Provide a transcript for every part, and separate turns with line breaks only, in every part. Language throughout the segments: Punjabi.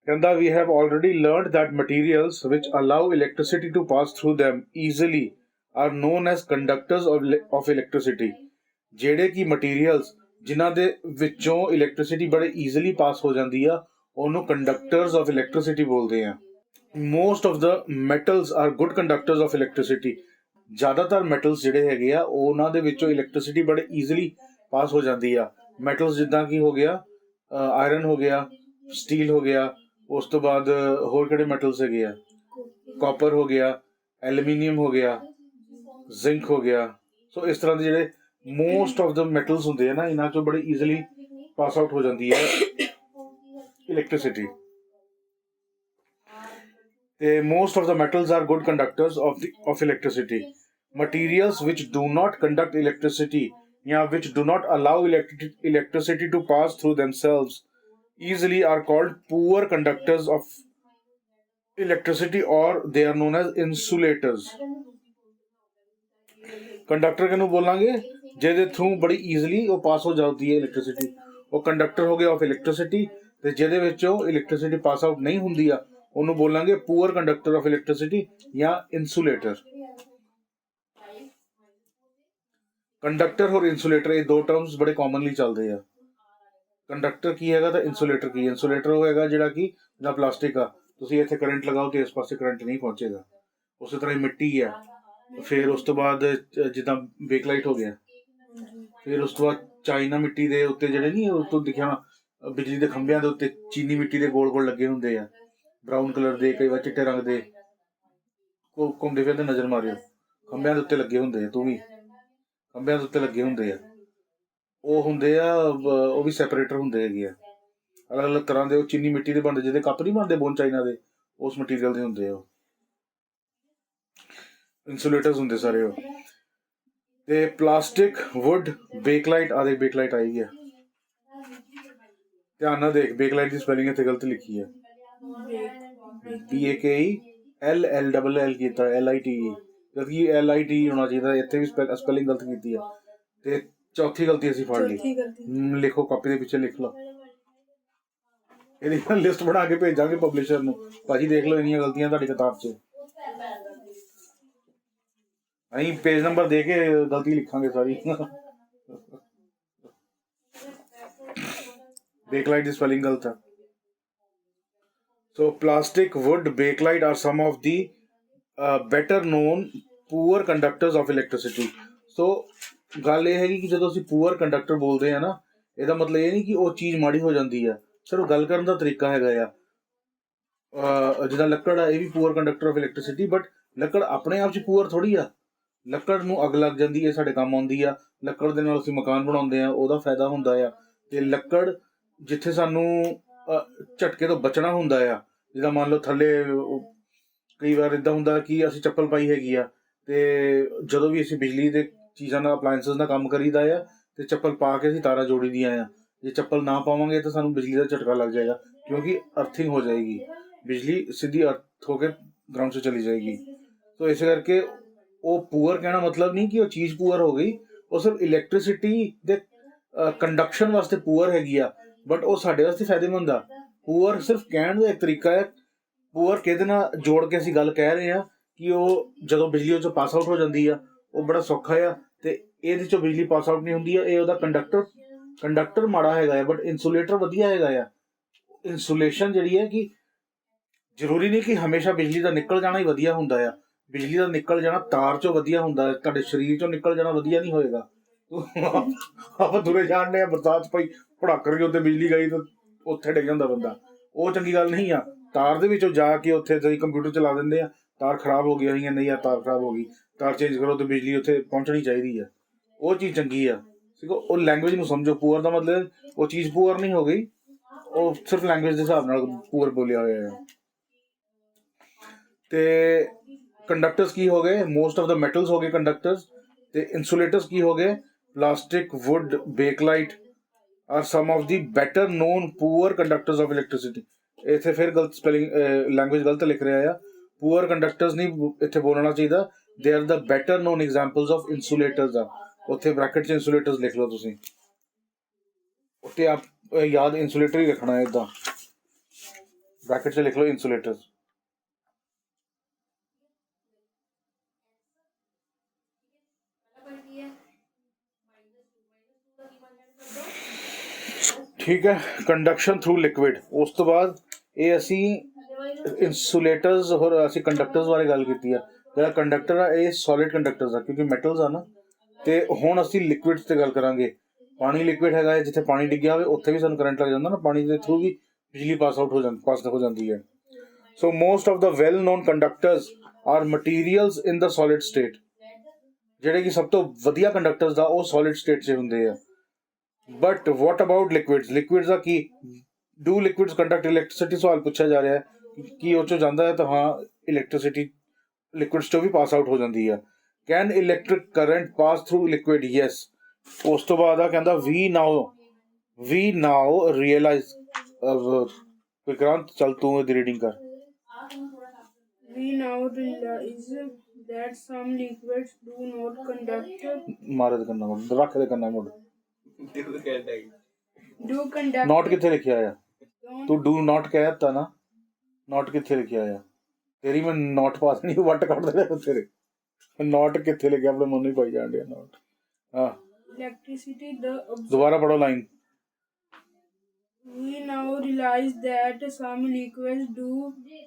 ਕਹਿੰਦਾ we have already learned that materials which allow electricity to pass through them easily are known as conductors of electricity। ਜਿਹੜੇ ਕਿ ਮਟੀਰੀਅਲਸ ਜਿਨ੍ਹਾਂ ਦੇ ਵਿੱਚੋਂ ਇਲੈਕਟ੍ਰਿਸਿਟੀ ਬੜੇ ਈਜ਼ੀਲੀ ਪਾਸ ਹੋ ਜਾਂਦੀ ਆ ਉਹਨੂੰ ਕੰਡਕਟਰਸ ਆਫ ਇਲੈਕਟ੍ਰਿਸਿਟੀ ਬੋਲਦੇ ਆ। Most of the metals are good conductors of electricity. ਜ਼ਿਆਦਾਤਰ ਮੈਟਲਸ ਜਿਹੜੇ ਹੈਗੇ ਆ ਉਹਨਾਂ ਦੇ ਵਿੱਚੋਂ ਇਲੈਕਟ੍ਰਿਸਿਟੀ ਬੜੇ ਈਜ਼ੀਲੀ ਪਾਸ ਹੋ ਜਾਂਦੀ ਆ। ਮੈਟਲਸ ਜਿੱਦਾਂ ਕਿ ਹੋ ਗਿਆ ਆਇਰਨ ਹੋ ਗਿਆ, ਸਟੀਲ ਹੋ ਗਿਆ, ਉਸ ਤੋਂ ਬਾਅਦ ਹੋਰ ਕਿਹੜੇ ਮੈਟਲਸ ਹੈਗੇ ਆ, ਕਾਪਰ ਹੋ ਗਿਆ, ਐਲੂਮੀਨੀਅਮ ਹੋ ਗਿਆ, ਜ਼ਿੰਕ ਹੋ ਗਿਆ। ਸੋ ਇਸ ਤਰ੍ਹਾਂ ਦੇ ਜਿਹੜੇ ਮੋਸਟ ਆਫ ਦ ਮੈਟਲਸ ਹੁੰਦੇ ਆ ਨਾ ਇਹਨਾਂ ਚੋਂ ਬੜੇ ਈਜ਼ੀਲੀ ਪਾਸ ਆਊਟ ਹੋ ਜਾਂਦੀ ਹੈ ਇਲੈਕਟ੍ਰਿਸਿਟੀ। ਤੇ most of the metals are good conductors of electricity. Materials which do not conduct electricity ਜਾਂ which do not allow electricity to pass through themselves easily are called poor conductors of electricity or they are known as insulators। Conductor ਕਿਹਨੂੰ ਬੋਲਾਂਗੇ? ਜਿਹਦੇ ਥਰੂ ਬੜੀ ਈਜ਼ੀਲੀ ਉਹ ਪਾਸ ਹੋ ਜਾਂਦੀ ਹੈ ਇਲੈਕਟ੍ਰਿਸਿਟੀ, ਉਹ ਕੰਡਕਟਰ ਹੋ ਗਿਆ ਆਫ ਇਲੈਕਟ੍ਰਿਸਿਟੀ। ਤੇ ਜਿਹਦੇ ਵਿੱਚੋਂ ਇਲੈਕਟ੍ਰਿਸਿਟੀ ਪਾਸ ਆਊਟ ਨਹੀਂ ਹੁੰਦੀ ਆ ਉਹਨੂੰ ਬੋਲਾਂਗੇ ਪੂਅਰ ਕੰਡਕਟਰ ਆਫ ਇਲੈਕਟ੍ਰਿਸਿਟੀ ਜਾਂ ਇਨਸੂਲੇਟਰ। ਕੰਡਕਟਰ ਔਰ ਇਨਸੂਲੇਟਰ ਇਹ ਦੋ ਟਰਮਸ ਬੜੇ ਕਾਮਨਲੀ ਚੱਲਦੇ ਆ। ਕੰਡਕਟਰ ਕੀ ਹੈਗਾ ਤਾਂ ਇਨਸੂਲੇਟਰ ਕੀ? ਇਨਸੂਲੇਟਰ ਉਹ ਹੈਗਾ ਜਿਹੜਾ ਕਿ ਜਿੱਦਾਂ ਪਲਾਸਟਿਕ ਆ, ਤੁਸੀਂ ਇੱਥੇ ਕਰੰਟ ਲਗਾਓ ਤੇ ਇਸ ਪਾਸੇ ਕਰੰਟ ਨਹੀਂ ਪਹੁੰਚੇਗਾ। ਉਸੇ ਤਰ੍ਹਾਂ ਹੀ ਮਿੱਟੀ ਆ, ਫਿਰ ਉਸ ਤੋਂ ਬਾਅਦ ਜਿੱਦਾਂ ਬੇਕਲਾਈਟ ਹੋ ਗਿਆ, ਫਿਰ ਉਸ ਤੋਂ ਬਾਅਦ ਚਾਈਨਾ ਮਿੱਟੀ ਦੇ ਉੱਤੇ ਜਿਹੜੇ ਨਹੀਂ ਉੱਤੋਂ ਦਿਖਿਆ ਬਿਜਲੀ ਦੇ ਖੰਭਿਆਂ ਦੇ ਉੱਤੇ ਚੀਨੀ ਮਿੱਟੀ ਦੇ ਗੋਲ ਗੋਲ ਲੱਗੇ ਹੁੰਦੇ ਆ, ਬਰਾਊਨ ਕਲਰ ਦੇ, ਕਈ ਵਾਰ ਚਿੱਟੇ ਰੰਗ ਦੇ, ਘੁੰਮਦੇ ਫਿਰਦੇ ਨਜ਼ਰ ਮਾਰਿਓ, ਖੰਭਿਆਂ ਦੇ ਉੱਤੇ ਲੱਗੇ ਹੁੰਦੇ ਆ, ਤੂੰ ਵੀ ਖੰਭਿਆਂ ਦੇ ਉੱਤੇ ਲੱਗੇ ਹੁੰਦੇ ਆ, ਉਹ ਹੁੰਦੇ ਆ, ਉਹ ਵੀ ਸੈਪਰੇਟਰ ਹੁੰਦੇ ਹੈਗੇ ਆ, ਅਲੱਗ ਅਲੱਗ ਤਰ੍ਹਾਂ ਦੇ। ਉਹ ਚੀਨੀ ਮਿੱਟੀ ਦੇ ਬਣਦੇ, ਜਿਹਦੇ ਕੱਪ ਨਹੀਂ ਬਣਦੇ ਬੋਨ ਚਾਈਨਾ ਦੇ, ਉਸ ਮਟੀਰੀਅਲ ਦੇ ਹੁੰਦੇ ਆ, ਉਹ ਇਨਸੂਲੇਟਰਸ ਹੁੰਦੇ ਸਾਰੇ ਉਹ। ਤੇ ਪਲਾਸਟਿਕ, ਵੁੱਡ, ਬੇਕਲਾਈਟ ਆਦਿ। ਬੇਕਲਾਈਟ ਆਈ ਗਿਆ, ਧਿਆਨ ਨਾਲ ਦੇਖ, ਬੇਕਲਾਈਟ ਦੀ ਸਪੈਲਿੰਗ ਇੱਥੇ ਗਲਤ ਲਿਖੀ ਹੈ, BAKELL ਕੀਤਾ LITE, ਜਦਕਿ LITE ਹੋਣਾ ਚਾਹੀਦਾ, ਇੱਥੇ ਵੀ ਸਪੈਲਿੰਗ ਗਲਤ ਕੀਤੀ ਆ। ਤੇ ਚੌਥੀ ਗਲਤੀ ਅਸੀਂ ਫੜ ਲਈ, ਲਿਖੋ ਕਾਪੀ ਦੇ ਪਿੱਛੇ ਲਿਖ ਲਓ, ਇਹਦੀ ਲਿਸਟ ਬਣਾ ਕੇ ਭੇਜਾਂਗੇ ਪਬਲਿਸ਼ਰ ਨੂੰ, ਭਾਜੀ ਦੇਖ ਲਓ ਇੰਨੀਆਂ ਗਲਤੀਆਂ ਤੁਹਾਡੀ ਕਿਤਾਬ 'ਚ। ਅਸੀਂ ਪੇਜ ਨੰਬਰ ਦੇ ਕੇ ਗਲਤੀ ਲਿਖਾਂਗੇ ਸਾਰੀ। ਬੇਕਲਾਈਟ ਦੀ ਸਪੈਲਿੰਗ ਗਲਤ ਆ। So plastic, wood, bakelite are some of the better known poor conductors of electricity। ਸੋ ਗੱਲ ਇਹ ਹੈਗੀ ਕਿ ਜਦੋਂ ਅਸੀਂ ਪੂਅਰ ਕੰਡਕਟਰ ਬੋਲਦੇ ਆ ਨਾ, ਇਹਦਾ ਮਤਲਬ ਇਹ ਨਹੀਂ ਕਿ ਉਹ ਚੀਜ਼ ਮਾੜੀ ਹੋ ਜਾਂਦੀ ਆ, ਸਿਰਫ ਗੱਲ ਕਰਨ ਦਾ ਤਰੀਕਾ ਹੈਗਾ ਆ। ਜਿੱਦਾਂ ਲੱਕੜ ਆ, ਇਹ ਵੀ poor conductor of electricity, but ਲੱਕੜ ਆਪਣੇ ਆਪ 'ਚ ਪੂਅਰ ਥੋੜੀ ਆ। ਲੱਕੜ ਨੂੰ ਅੱਗ ਲੱਗ ਜਾਂਦੀ ਹੈ, ਸਾਡੇ ਕੰਮ ਆਉਂਦੀ ਆ, ਲੱਕੜ ਦੇ ਨਾਲ ਅਸੀਂ ਮਕਾਨ ਬਣਾਉਂਦੇ ਆ, ਉਹਦਾ ਫਾਇਦਾ ਹੁੰਦਾ ਆ। ਤੇ ਲੱਕੜ ਜਿੱਥੇ ਸਾਨੂੰ ਝਟਕੇ ਤੋਂ ਬਚਣਾ ਹੁੰਦਾ ਆ, ਜਿੱਦਾਂ ਮੰਨ ਲਓ ਥੱਲੇ ਕਈ ਵਾਰ ਇੱਦਾਂ ਹੁੰਦਾ ਕਿ ਅਸੀਂ ਚੱਪਲ ਪਾਈ ਹੈਗੀ ਆ, ਤੇ ਜਦੋਂ ਵੀ ਅਸੀਂ ਬਿਜਲੀ ਦੇ ਚੀਜ਼ਾਂ ਨਾਲ ਅਪਲਾਇੰਸਿਸ ਨਾਲ ਕੰਮ ਕਰੀਦਾ ਆ ਤੇ ਚੱਪਲ ਪਾ ਕੇ ਅਸੀਂ ਤਾਰਾਂ ਜੋੜੀ ਦੀਆਂ ਆ। ਜੇ ਚੱਪਲ ਨਾ ਪਾਵਾਂਗੇ ਤਾਂ ਸਾਨੂੰ ਬਿਜਲੀ ਦਾ ਝਟਕਾ ਲੱਗ ਜਾਏਗਾ, ਕਿਉਂਕਿ ਅਰਥਿੰਗ ਹੋ ਜਾਏਗੀ, ਬਿਜਲੀ ਸਿੱਧੀ ਅਰਥ ਹੋ ਕੇ ਗਰਾਊਂਡ 'ਚ ਚਲੀ ਜਾਏਗੀ। ਸੋ ਇਸੇ ਕਰਕੇ ਉਹ ਪੂਅਰ ਕਹਿਣਾ ਮਤਲਬ ਨਹੀਂ ਕਿ ਉਹ ਚੀਜ਼ ਪੂਅਰ ਹੋ ਗਈ, ਉਹ ਸਿਰਫ ਇਲੈਕਟ੍ਰਿਸਿਟੀ ਦੇ ਕੰਡਕਸ਼ਨ ਵਾਸਤੇ ਪੂਅਰ ਹੈਗੀ ਆ, ਬਟ ਉਹ ਸਾਡੇ ਵਾਸਤੇ ਫਾਇਦੇਮੰਦ ਆ। ਪੂਅਰ ਸਿਰਫ ਕਹਿਣ ਦਾ ਇੱਕ ਤਰੀਕਾ ਹੈ। ਪੂਅਰ ਕਿਹਦੇ ਨਾਲ ਜੋੜ ਕੇ ਅਸੀਂ ਗੱਲ ਕਹਿ ਰਹੇ ਹਾਂ ਕਿ ਉਹ ਜਦੋਂ ਬਿਜਲੀ ਉਹ 'ਚੋਂ ਪਾਸ ਆਊਟ ਹੋ ਜਾਂਦੀ ਆ, ਉਹ ਬੜਾ ਸੌਖਾ ਆ, ਤੇ ਇਹਦੇ 'ਚੋਂ ਬਿਜਲੀ ਪਾਸ ਆਊਟ ਨਹੀਂ ਹੁੰਦੀ ਆ, ਇਹ ਉਹਦਾ ਕੰਡਕਟਰ ਮਾੜਾ ਹੈਗਾ ਆ, ਬਟ ਇਨਸੂਲੇਟਰ ਵਧੀਆ ਹੈਗਾ ਆ। ਇਨਸੂਲੇਸ਼ਨ ਜਿਹੜੀ ਹੈ ਕਿ ਜ਼ਰੂਰੀ ਨਹੀਂ ਕਿ ਹਮੇਸ਼ਾ ਬਿਜਲੀ ਦਾ ਨਿਕਲ ਜਾਣਾ ਹੀ ਵਧੀਆ ਹੁੰਦਾ ਆ। ਬਿਜਲੀ ਦਾ ਨਿਕਲ ਜਾਣਾ ਤਾਰ 'ਚੋਂ ਵਧੀਆ ਹੁੰਦਾ ਹੈ, ਤੁਹਾਡੇ ਸਰੀਰ 'ਚੋਂ ਨਿਕਲ ਜਾਣਾ ਵਧੀਆ ਨਹੀਂ ਹੋਏਗਾ। ਆਪਾਂ ਤੁਰੇ ਜਾਣਦੇ ਆ, ਬਰਸਾਤ ਪਈ ਪੜਾਕ ਰਹੀ ਉੱਤੇ ਬਿਜਲੀ ਗਈ ਤਾਂ ਉੱਥੇ ਡਿੱਗ ਜਾਂਦਾ ਬੰਦਾ, ਉਹ ਚੰਗੀ ਗੱਲ ਨਹੀਂ ਆ। ਤਾਰ ਦੇ ਵਿੱਚੋਂ ਜਾ ਕੇ ਉੱਥੇ ਤੁਸੀਂ ਕੰਪਿਊਟਰ ਚਲਾ ਦਿੰਦੇ ਆ, ਤਾਰ ਖਰਾਬ ਹੋ ਗਈ ਨਹੀਂ ਯਾਰ ਤਾਰ ਖਰਾਬ ਹੋ ਗਈ, ਤਾਰ ਚੇਂਜ ਕਰੋ ਤੇ ਬਿਜਲੀ ਉੱਥੇ ਪਹੁੰਚਣੀ ਚਾਹੀਦੀ ਆ, ਉਹ ਚੀਜ਼ ਚੰਗੀ ਆ। ਠੀਕ, ਉਹ ਲੈਂਗੁਏਜ ਨੂੰ ਸਮਝੋ। ਪੂਅਰ ਦਾ ਮਤਲਬ ਉਹ ਚੀਜ਼ ਪੂਅਰ ਨਹੀਂ ਹੋ ਗਈ, ਉਹ ਸਿਰਫ ਲੈਂਗੁਏਜ ਦੇ ਹਿਸਾਬ ਨਾਲ ਪੂਅਰ ਬੋਲਿਆ ਹੋਇਆ ਹੈ। ਤੇ ਕੰਡਕਟਰਸ ਕੀ ਹੋ ਗਏ? ਮੋਸਟ ਆਫ ਦਾ ਮੈਟਲਸ ਹੋ ਗਏ ਕੰਡਕਟਰਸ। ਤੇ ਇਨਸੂਲੇਟਰਸ ਕੀ ਹੋ ਗਏ? Plastic, wood, bakelite are some of the better known poor conductors of electricity. ਇੱਥੇ ਫਿਰ ਗਲਤ ਸਪੈਲਿੰਗ, ਲੈਂਗੁਏਜ ਗਲਤ ਲਿਖ ਰਿਹਾ ਆ। ਪੂਅਰ ਕੰਡਕਟਰਸ ਨਹੀਂ ਇੱਥੇ ਬੋਲਣਾ ਚਾਹੀਦਾ, they are the better known examples of insulators ਆ। ਉੱਥੇ ਬ੍ਰੈਕਟ 'ਚ ਇਨਸੂਲੇਟਰਸ ਲਿਖ ਲਓ ਤੁਸੀਂ, ਉੱਤੇ ਆਪ ਯਾਦ ਇਨਸੂਲੇਟਰ ਹੀ ਰੱਖਣਾ ਹੈ। ਇੱਦਾਂ ब्रैकेट से लिख लो इंसुलेटर्स। ठीक है, कंडक्शन थ्रू लिक्विड। उस तो बाद ਇਹ ਅਸੀਂ इंसुलेटर्स और ਅਸੀਂ कंडक्टर्स ਬਾਰੇ ਗੱਲ ਕੀਤੀ ਆ। ਜਿਹੜਾ ਕੰਡਕਟਰ ਆ ਇਹ ਸੋਲਿਡ ਕੰਡਕਟਰਸ ਆ ਕਿਉਂਕਿ ਮੈਟਲਸ ਆ ਨਾ। ਤੇ ਹੁਣ ਅਸੀਂ ਲਿਕਵਿਡਸ ਤੇ ਗੱਲ ਕਰਾਂਗੇ। ਪਾਣੀ ਲਿਕਵਿਡ ਹੈਗਾ ਹੈ, ਜਿੱਥੇ ਪਾਣੀ ਡਿੱਗਿਆ ਹੋਵੇ ਉੱਥੇ ਵੀ ਸਾਨੂੰ ਕਰੰਟ ਲੱਗ ਜਾਂਦਾ ਨਾ, ਪਾਣੀ ਦੇ ਥਰੂ ਵੀ ਬਿਜਲੀ ਪਾਸ ਹੋ ਜਾਂਦੀ ਹੈ। So most of the well known conductors are materials in the solid state. ਜਿਹੜੇ ਕਿ ਸਭ ਤੋਂ ਵਧੀਆ ਕੰਡਕਟਰਸ ਦਾ ਉਹ ਸੋਲਿਡ ਸਟੇਟ 'ਚ ਹੁੰਦੇ ਆ। But what about liquids? Liquids ਦਾ ਕੀ? Do liquids conduct electricity? ਸਵਾਲ ਪੁੱਛਿਆ ਜਾ ਰਿਹਾ ਹੈ ਕਿ ਉਹ 'ਚੋਂ ਜਾਂਦਾ ਹੈ ਤਾਂ ਹਾਂ, ਇਲੈਕਟ੍ਰਿਸਿਟੀ ਲਿਕਵਿਡਸ 'ਚੋਂ ਵੀ ਪਾਸ ਆਊਟ ਹੋ ਜਾਂਦੀ ਆ। Can electric current pass through liquid? Yes. ਉਸ ਤੋਂ ਬਾਅਦ ਆ ਕਹਿੰਦਾ ਵੀ ਨਾਓ ਰੀਅਲਾਈਜ਼। ਵਿਕਰਾਂਤ ਚੱਲ ਤੂੰ ਇਹਦੀ ਰੀਡਿੰਗ ਕਰ।
We now realize that some liquids do not conduct.
ਮਾਰੇ ਦੇ ਕੰਨਾ ਮੁੜ, ਰੱਖ ਦੇ ਕੰਨਾ ਮੁੜ।
Do conduct.
ਨੋਟ ਕਿੱਥੇ ਲਿਖਿਆ ਆ? ਤੂੰ ਡੂ ਨਾਟ ਕਹਿ ਦਿੱਤਾ ਨਾ, ਨੋਟ ਕਿੱਥੇ ਲਿਖਿਆ ਆ? ਤੇਰੀ ਮੈਂ ਨੋਟ ਪਾ ਦੇਣੀ, ਵੱਟ ਕੱਢ ਦੇਣਾ ਤੇਰੇ। ਨੋਟ ਕਿੱਥੇ ਲਿਖਿਆ? ਆਪਣੇ ਮਨ ਨੂੰ ਹੀ ਪਾਈ ਜਾਣ ਡਿਆ ਨੋਟ। ਹਾਂ,
Electricity.
ਦੁਬਾਰਾ ਪੜੋ line.
We now realize that some liquids do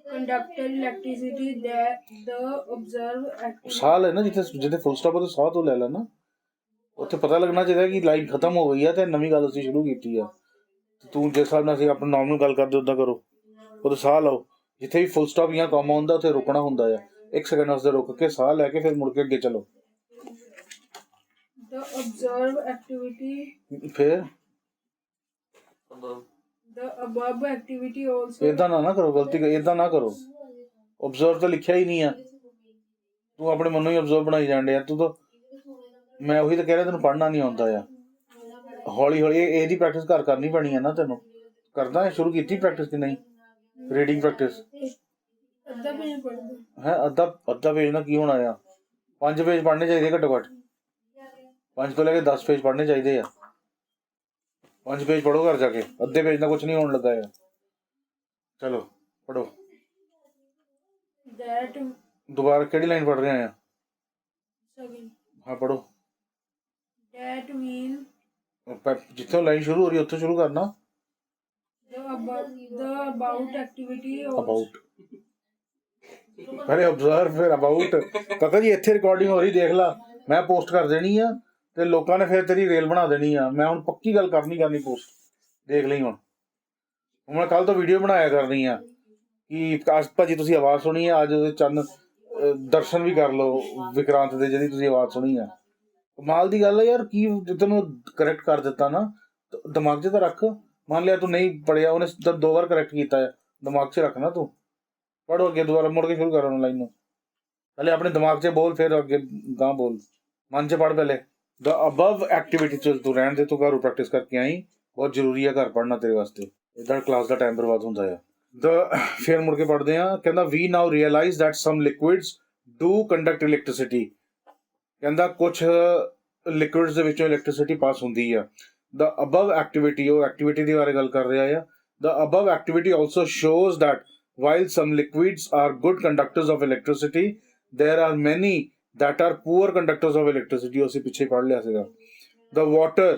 conduct electricity. That the observed activity.
ਸਾਹ ਲੈ ਨਾ, ਜਿੱਥੇ ਫੁੱਲ ਸਟਾਪ ਉਹਦੇ ਸਾਹ ਤੋਂ ਲੈ ਲੈ ਨਾ। ਉੱਥੇ ਪਤਾ ਲੱਗਣਾ ਚਾਹੀਦਾ ਕਿ ਲਾਈਨ ਖਤਮ ਹੋ ਗਈ ਆ ਤੇ ਨਵੀਂ ਗੱਲ ਅਸੀਂ ਸ਼ੁਰੂ ਕੀਤੀ ਆ। ਤੂੰ ਜਿਸ ਹਿਸਾਬ ਨਾਲ ਅਸੀਂ ਆਪਣਾ ਨਾਰਮਲ ਗੱਲ ਕਰਦੇ ਉੱਦਾਂ ਕਰੋ। ਉਹਦੇ ਸਾਹ ਲਓ। ਜਿੱਥੇ ਵੀ ਫੁੱਲ ਸਟਾਪ ਜਾਂ ਕਾਮਾ ਹੁੰਦਾ ਉੱਥੇ ਰੁਕਣਾ ਹੁੰਦਾ ਆ। 1 ਸੈਕਿੰਡ ਵਾਸਤੇ ਰੁਕ ਕੇ ਸਾਹ ਲੈ ਕੇ ਫਿਰ ਮੁੜ ਕੇ ਅੱਗੇ ਚਲੋ।
The observed activity.
ਫਿਰ
The above activity also.
ਏਦਾਂ ਨਾ ਕਰੋ, ਗਲਤੀ ਏਦਾਂ ਨਾ ਕਰੋ। ਓਬਜ਼ਰਵ ਤਾਂ ਲਿਖਿਆ ਹੀ ਨਹੀਂ ਆ, ਤੂੰ ਆਪਣੇ ਮਨੋਂ ਹੀ ਓਬਜ਼ਰਵ ਬਣਾਈ ਜਾਣ ਡਿਆ। ਤੂੰ ਤਾਂ, ਮੈਂ ਉਹੀ ਤਾਂ ਕਹਿ ਰਿਹਾ ਤੈਨੂੰ ਪੜ੍ਹਨਾ ਨਹੀਂ ਆਉਂਦਾ ਆ। ਹੌਲੀ ਹੌਲੀ ਇਹਦੀ ਪ੍ਰੈਕਟਿਸ ਘਰ ਕਰਨੀ ਪੈਣੀ ਆ ਨਾ ਤੈਨੂੰ। ਕਰਦਾ ਸ਼ੁਰੂ ਕੀਤੀ ਪ੍ਰੈਕਟਿਸ ਕਿ ਨਹੀਂ? ਰੀਡਿੰਗ ਪ੍ਰੈਕਟਿਸ
ਅੱਧਾ ਪੇਜ ਪੜ੍ਹਦਾ
ਹੈ। ਅੱਧਾ ਪੇਜ ਨਾਲ ਕੀ ਹੋਣਾ ਆ? 5 ਪੇਜ ਪੜ੍ਹਨੇ ਚਾਹੀਦੇ ਘੱਟੋ ਘੱਟ। 5 ਤੋਂ ਲੈ ਕੇ 10 ਪੇਜ ਪੜ੍ਹਨੇ ਚਾਹੀਦੇ ਆ। 5 ਪੇਜ ਪੜ੍ਹੋ ਘਰ ਜਾ ਕੇ। ਅੱਧੇ ਪੇਜ ਨਾਲ ਕੁਛ ਨਹੀਂ ਹੋਣ ਲੱਗਾ ਆ। ਚਲੋ ਪੜ੍ਹੋ।
that
ਦੁਬਾਰਾ ਕਿਹੜੀ ਲਾਈਨ ਪੜ੍ਹ ਰਹੇ ਆ?
second
ਹਾਂ ਪੜ੍ਹੋ।
that will
ਜਿੱਥੋਂ ਲਾਈਨ ਸ਼ੁਰੂ ਹੋ ਰਹੀ ਉੱਥੋਂ ਸ਼ੁਰੂ ਕਰਨਾ।
the about activity also.
About ਪਹਿਲੇ ਅਬਜ਼ਰਵ ਫਿਰ ਅਬਾਊਟ। ਕਾਕਾ ਜੀ ਇੱਥੇ ਰਿਕਾਰਡਿੰਗ ਹੋ ਰਹੀ, ਦੇਖ ਲਾ। ਮੈਂ ਪੋਸਟ ਕਰ ਦੇਣੀ ਆ ਤੇ ਲੋਕਾਂ ਨੇ ਫਿਰ ਤੇਰੀ ਰੇਲ ਬਣਾ ਦੇਣੀ ਆ। ਮੈਂ ਹੁਣ ਪੱਕੀ ਗੱਲ ਕਰਨੀ ਪੋਸਟ, ਦੇਖ ਲਈ। ਹੁਣ ਮੈਂ ਕੱਲ ਤੋਂ ਵੀਡੀਓ ਬਣਾਇਆ ਕਰਨੀ ਆ ਕਿ ਕਾਸ਼ ਭਾਜੀ ਤੁਸੀਂ ਆਵਾਜ਼ ਸੁਣੀ ਆ, ਅੱਜ ਉਹਦੇ ਚੰਨ ਦਰਸ਼ਨ ਵੀ ਕਰ ਲਓ ਵਿਕਰਾਂਤ ਦੇ, ਜਿਹਦੀ ਤੁਸੀਂ ਆਵਾਜ਼ ਸੁਣੀ ਆ। ਕਮਾਲ ਦੀ ਗੱਲ ਹੈ ਯਾਰ। ਕੀ ਤੈਨੂੰ ਕਰੈਕਟ ਕਰ ਦਿੱਤਾ ਨਾ, ਦਿਮਾਗ 'ਚ ਤਾਂ ਰੱਖ। ਮੰਨ ਲਿਆ ਤੂੰ ਨਹੀਂ ਪੜ੍ਹਿਆ, ਉਹਨੇ 2 ਵਾਰ ਕਰੈਕਟ ਕੀਤਾ ਹੈ, ਦਿਮਾਗ 'ਚ ਰੱਖਣਾ। ਤੂੰ ਪੜ੍ਹੋ ਅੱਗੇ, ਦੁਬਾਰਾ ਮੁੜ ਕੇ ਸ਼ੁਰੂ ਕਰ ਉਹਨਾਂ ਲਾਈਨ ਨੂੰ। ਪਹਿਲੇ ਆਪਣੇ ਦਿਮਾਗ 'ਚ ਬੋਲ, ਫਿਰ ਅੱਗੇ ਗਾਂ ਬੋਲ। ਮਨ 'ਚ ਪੜ੍ਹ ਪਹਿਲੇ। ਦ ਅਬਵ ਐਕਟੀਵਿਟੀ 'ਚ ਤੂੰ ਰਹਿਣ ਦੇ, ਤੂੰ ਘਰੋਂ ਪ੍ਰੈਕਟਿਸ ਕਰਕੇ ਆਈ। ਬਹੁਤ ਜ਼ਰੂਰੀ ਆ ਘਰ ਪੜ੍ਹਨਾ ਤੇਰੇ ਵਾਸਤੇ। ਇੱਦਾਂ ਕਲਾਸ ਦਾ ਟਾਈਮ ਬਰਬਾਦ ਹੁੰਦਾ ਆ। ਫਿਰ ਮੁੜ ਕੇ ਪੜ੍ਹਦੇ ਆ। ਕਹਿੰਦਾ we now realise that some liquids do conduct electricity. ਕਹਿੰਦਾ ਕੁਛ ਲਿਕਵਿਡਸ ਦੇ ਵਿੱਚੋਂ ਇਲੈਕਟ੍ਰਿਸਿਟੀ ਪਾਸ ਹੁੰਦੀ ਆ। ਦ ਅਬਵ ਐਕਟੀਵਿਟੀ, ਉਹ ਐਕਟੀਵਿਟੀ ਦੇ ਬਾਰੇ ਗੱਲ ਕਰ ਰਿਹਾ ਆ। The above activity also shows that while some liquids are good conductors of electricity, there are many that are poor conductors of electricity. ਅਸੀਂ ਪਿੱਛੇ ਪੜ੍ਹ ਲਿਆ ਸੀਗਾ। The water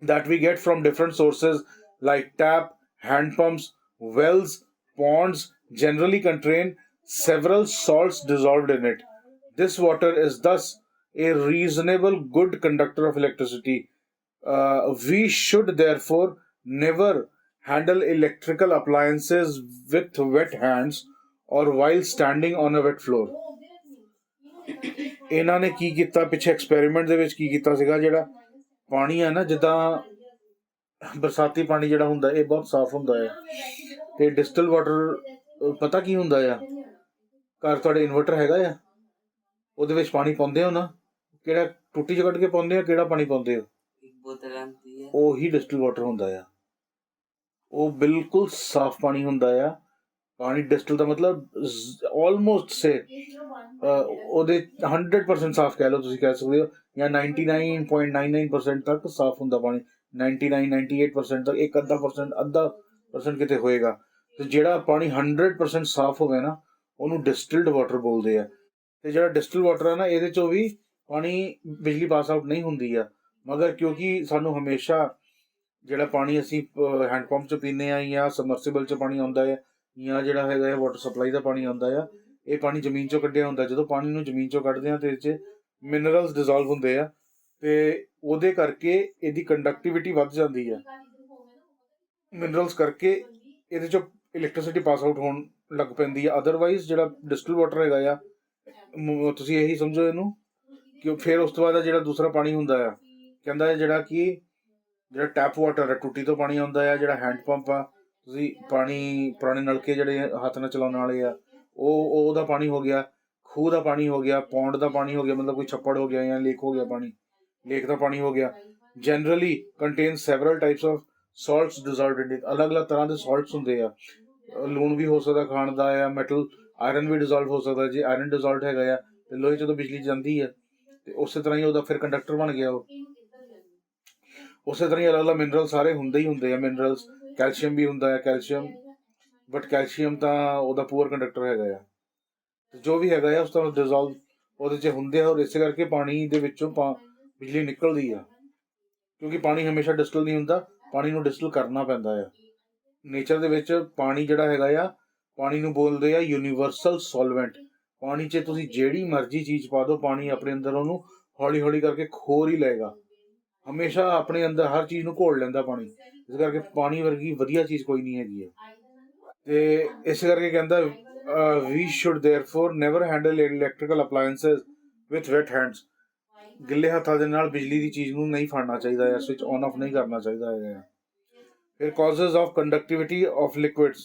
that we get from different sources like tap, hand pumps, wells, ponds generally contain several salts dissolved in it. This water is thus a reasonable good conductor of electricity. We should therefore never handle electrical appliances with wet hands or while standing on a wet floor. ਇਹਨਾਂ ਨੇ ਕੀ ਕੀਤਾ ਪਿੱਛੇ ਐਕਸਪੈਰੀਮੈਂਟ ਦੇ ਵਿੱਚ? ਕੀ ਕੀਤਾ ਸੀਗਾ, ਜਿਹੜਾ ਪਾਣੀ ਹੈ ਨਾ, ਜਿੱਦਾਂ ਬਰਸਾਤੀ ਪਾਣੀ ਜਿਹੜਾ ਹੁੰਦਾ ਇਹ ਬਹੁਤ ਸਾਫ਼ ਹੁੰਦਾ ਹੈ। ਤੇ ਡਿਸਟਿਲ ਵਾਟਰ ਪਤਾ ਕੀ ਹੁੰਦਾ ਆ? ਘਰ ਤੁਹਾਡੇ ਇਨਵਰਟਰ ਹੈਗਾ ਆ? ਉਹਦੇ ਵਿੱਚ ਪਾਣੀ ਪਾਉਂਦੇ ਹੋ ਨਾ, ਕਿਹੜਾ ਟੂਟੀ 'ਚ ਕੱਢ ਕੇ ਪਾਉਂਦੇ ਹੋ? ਕਿਹੜਾ ਪਾਣੀ ਪਾਉਂਦੇ ਹੋ? ਉਹੀ ਡਿਸਟਿਲ ਵਾਟਰ ਹੁੰਦਾ ਆ। ਉਹ ਬਿਲਕੁਲ ਸਾਫ਼ ਪਾਣੀ ਹੁੰਦਾ ਆ। ਪਾਣੀ ਡਿਸਟਿਲ ਦਾ ਮਤਲਬ ਆਲਮੋਸਟ ਸੇ ਉਹਦੇ 100% ਸਾਫ਼ ਕਹਿ ਲਓ, ਤੁਸੀਂ ਕਹਿ ਸਕਦੇ ਹੋ, ਜਾਂ 99.99% ਤੱਕ ਸਾਫ਼ ਹੁੰਦਾ ਪਾਣੀ। 99-98% ਤੱਕ। 1 ਅੱਧਾ ਪਰਸੈਂਟ ਕਿਤੇ ਹੋਏਗਾ। ਤੇ ਜਿਹੜਾ ਪਾਣੀ 100% ਸਾਫ਼ ਹੋਵੇ ਨਾ ਉਹਨੂੰ ਡਿਸਟਿਲਡ ਵਾਟਰ ਬੋਲਦੇ ਆ। ਤੇ ਜਿਹੜਾ ਡਿਸਟਿਲ ਵਾਟਰ ਆ ਨਾ ਇਹਦੇ ਚੋਂ ਵੀ ਪਾਣੀ ਬਿਜਲੀ ਪਾਸ ਆਊਟ ਨਹੀਂ ਹੁੰਦੀ ਆ, ਮਗਰ ਕਿਉਂਕਿ ਸਾਨੂੰ ਹਮੇਸ਼ਾ ਜਿਹੜਾ ਪਾਣੀ ਅਸੀਂ ਹੈਂਡ ਪੰਪ 'ਚ ਪੀਂਦੇ ਆ ਜਾਂ ਸਮਰਸੀਬਲ 'ਚ ਪਾਣੀ ਆਉਂਦਾ ਹੈ ਜਾਂ ਜਿਹੜਾ ਹੈਗਾ ਵਾਟਰ ਸਪਲਾਈ ਦਾ ਪਾਣੀ ਆਉਂਦਾ ਆ, ਇਹ ਪਾਣੀ ਜ਼ਮੀਨ 'ਚੋਂ ਕੱਢਿਆ ਹੁੰਦਾ। ਜਦੋਂ ਪਾਣੀ ਨੂੰ ਜ਼ਮੀਨ 'ਚੋਂ ਕੱਢਦੇ ਆ ਤੇ ਇਹਦੇ 'ਚ ਮਿਨਰਲਸ ਡਿਜ਼ੋਲਵ ਹੁੰਦੇ ਆ ਤੇ ਉਹਦੇ ਕਰਕੇ ਇਹਦੀ ਕੰਡਕਟਿਵਿਟੀ ਵੱਧ ਜਾਂਦੀ ਆ। ਮਿਨਰਲਸ ਕਰਕੇ ਇਹਦੇ 'ਚੋਂ ਇਲੈਕਟ੍ਰਿਸਿਟੀ ਪਾਸ ਆਊਟ ਹੋਣ ਲੱਗ ਪੈਂਦੀ ਆ। ਅਦਰਵਾਈਜ਼ ਜਿਹੜਾ ਡਿਸਟਿਲ ਵਾਟਰ ਹੈਗਾ ਆ, ਤੁਸੀਂ ਇਹੀ ਸਮਝੋ ਇਹਨੂੰ ਕਿ ਫਿਰ ਉਸ ਤੋਂ ਬਾਅਦ ਜਿਹੜਾ ਦੂਸਰਾ ਪਾਣੀ ਹੁੰਦਾ ਆ, ਕਹਿੰਦਾ ਜਿਹੜਾ ਟੈਪ ਵਾਟਰ ਹੈ, ਟੂਟੀ ਤੋਂ ਪਾਣੀ ਆਉਂਦਾ ਆ, ਜਿਹੜਾ ਹੈਂਡ ਪੰਪ ਆ, ਤੁਸੀਂ ਪਾਣੀ ਪੁਰਾਣੇ ਨਲਕੇ ਜਿਹੜੇ ਹੱਥ ਨਾਲ ਚਲਾਉਣ ਵਾਲੇ ਆ ਉਹਦਾ ਪਾਣੀ ਹੋ ਗਿਆ, ਖੂਹ ਦਾ ਪਾਣੀ ਹੋ ਗਿਆ, ਪੌਂਡ ਦਾ ਪਾਣੀ ਹੋ ਗਿਆ, ਮਤਲਬ ਕੋਈ ਛੱਪੜ ਹੋ ਗਿਆ ਜਾਂ ਲੇਕ ਹੋ ਗਿਆ, ਲੇਕ ਦਾ ਪਾਣੀ ਹੋ ਗਿਆ। Generally contain several types of salts dissolved in it. ਅਲੱਗ-ਅਲੱਗ ਤਰ੍ਹਾਂ ਦੇ ਸਾਲਟਸ ਹੁੰਦੇ ਆ। ਲੂਣ ਵੀ ਹੋ ਸਕਦਾ ਖਾਣ ਦਾ ਆ, ਮੈਟਲ ਆਇਰਨ ਵੀ ਡਿਜ਼ੋਲਵ ਹੋ ਸਕਦਾ। ਜੇ ਆਇਰਨ ਡਿਜ਼ੋਲਵਡ ਹੈਗਾ ਆ ਤੇ ਲੋਹੇ 'ਚ ਤਾਂ ਬਿਜਲੀ ਜਾਂਦੀ ਆ ਤੇ ਉਸੇ ਤਰ੍ਹਾਂ ਹੀ ਉਹਦਾ ਫਿਰ ਕੰਡਕਟਰ ਬਣ ਗਿਆ ਉਹ। ਉਸੇ ਤਰ੍ਹਾਂ ਹੀ ਅਲੱਗ-ਅਲੱਗ ਮਿਨਰਲ ਸਾਰੇ ਹੁੰਦੇ ਹੀ ਹੁੰਦੇ ਆ। ਮਿਨਰਲਸ ਕੈਲਸ਼ੀਅਮ ਵੀ ਹੁੰਦਾ ਹੈ, ਬਟ ਕੈਲਸ਼ੀਅਮ ਤਾਂ ਉਹਦਾ ਪੂਅਰ ਕੰਡਕਟਰ ਹੈਗਾ ਆ। ਜੋ ਵੀ ਹੈਗਾ ਆ ਉਸ ਤਰ੍ਹਾਂ ਡਿਜ਼ੋਲਵ ਉਹਦੇ 'ਚ ਹੁੰਦੇ ਆ, ਔਰ ਇਸੇ ਕਰਕੇ ਪਾਣੀ ਦੇ ਵਿੱਚੋਂ ਬਿਜਲੀ ਨਿਕਲਦੀ ਆ। ਕਿਉਂਕਿ ਪਾਣੀ ਹਮੇਸ਼ਾ ਡਿਸਟਿਲ ਨਹੀਂ ਹੁੰਦਾ, ਪਾਣੀ ਨੂੰ ਡਿਸਟਿਲ ਕਰਨਾ ਪੈਂਦਾ ਆ। ਨੇਚਰ ਦੇ ਵਿੱਚ ਪਾਣੀ ਜਿਹੜਾ ਹੈਗਾ ਆ, ਪਾਣੀ ਨੂੰ ਬੋਲਦੇ ਆ ਯੂਨੀਵਰਸਲ ਸੋਲਵੈਂਟ। ਪਾਣੀ 'ਚ ਤੁਸੀਂ ਜਿਹੜੀ ਮਰਜ਼ੀ ਚੀਜ਼ ਪਾ ਦਿਓ, ਪਾਣੀ ਆਪਣੇ ਅੰਦਰ ਉਹਨੂੰ ਹੌਲੀ ਹੌਲੀ ਕਰਕੇ ਖੋਰ ਹੀ ਲਏਗਾ। ਹਮੇਸ਼ਾ ਆਪਣੇ ਅੰਦਰ ਹਰ ਚੀਜ਼ ਨੂੰ ਘੋਲ ਲੈਂਦਾ ਪਾਣੀ। ਇਸ ਕਰਕੇ ਪਾਣੀ ਵਰਗੀ ਵਧੀਆ ਚੀਜ਼ ਕੋਈ ਨਹੀਂ ਹੈਗੀ ਹੈ। ਤੇ ਇਸ ਕਰਕੇ ਕਹਿੰਦਾ we should therefore never handle electrical appliances with wet hands। ਗਿੱਲੇ ਹੱਥਾਂ ਦੇ ਨਾਲ ਬਿਜਲੀ ਦੀ ਚੀਜ਼ ਨੂੰ ਨਹੀਂ ਫੜਨਾ ਚਾਹੀਦਾ ਹੈ, ਸਵਿਚ ਔਨ ਆਫ ਨਹੀਂ ਕਰਨਾ ਚਾਹੀਦਾ ਹੈ। ਫਿਰ causes of conductivity of liquids।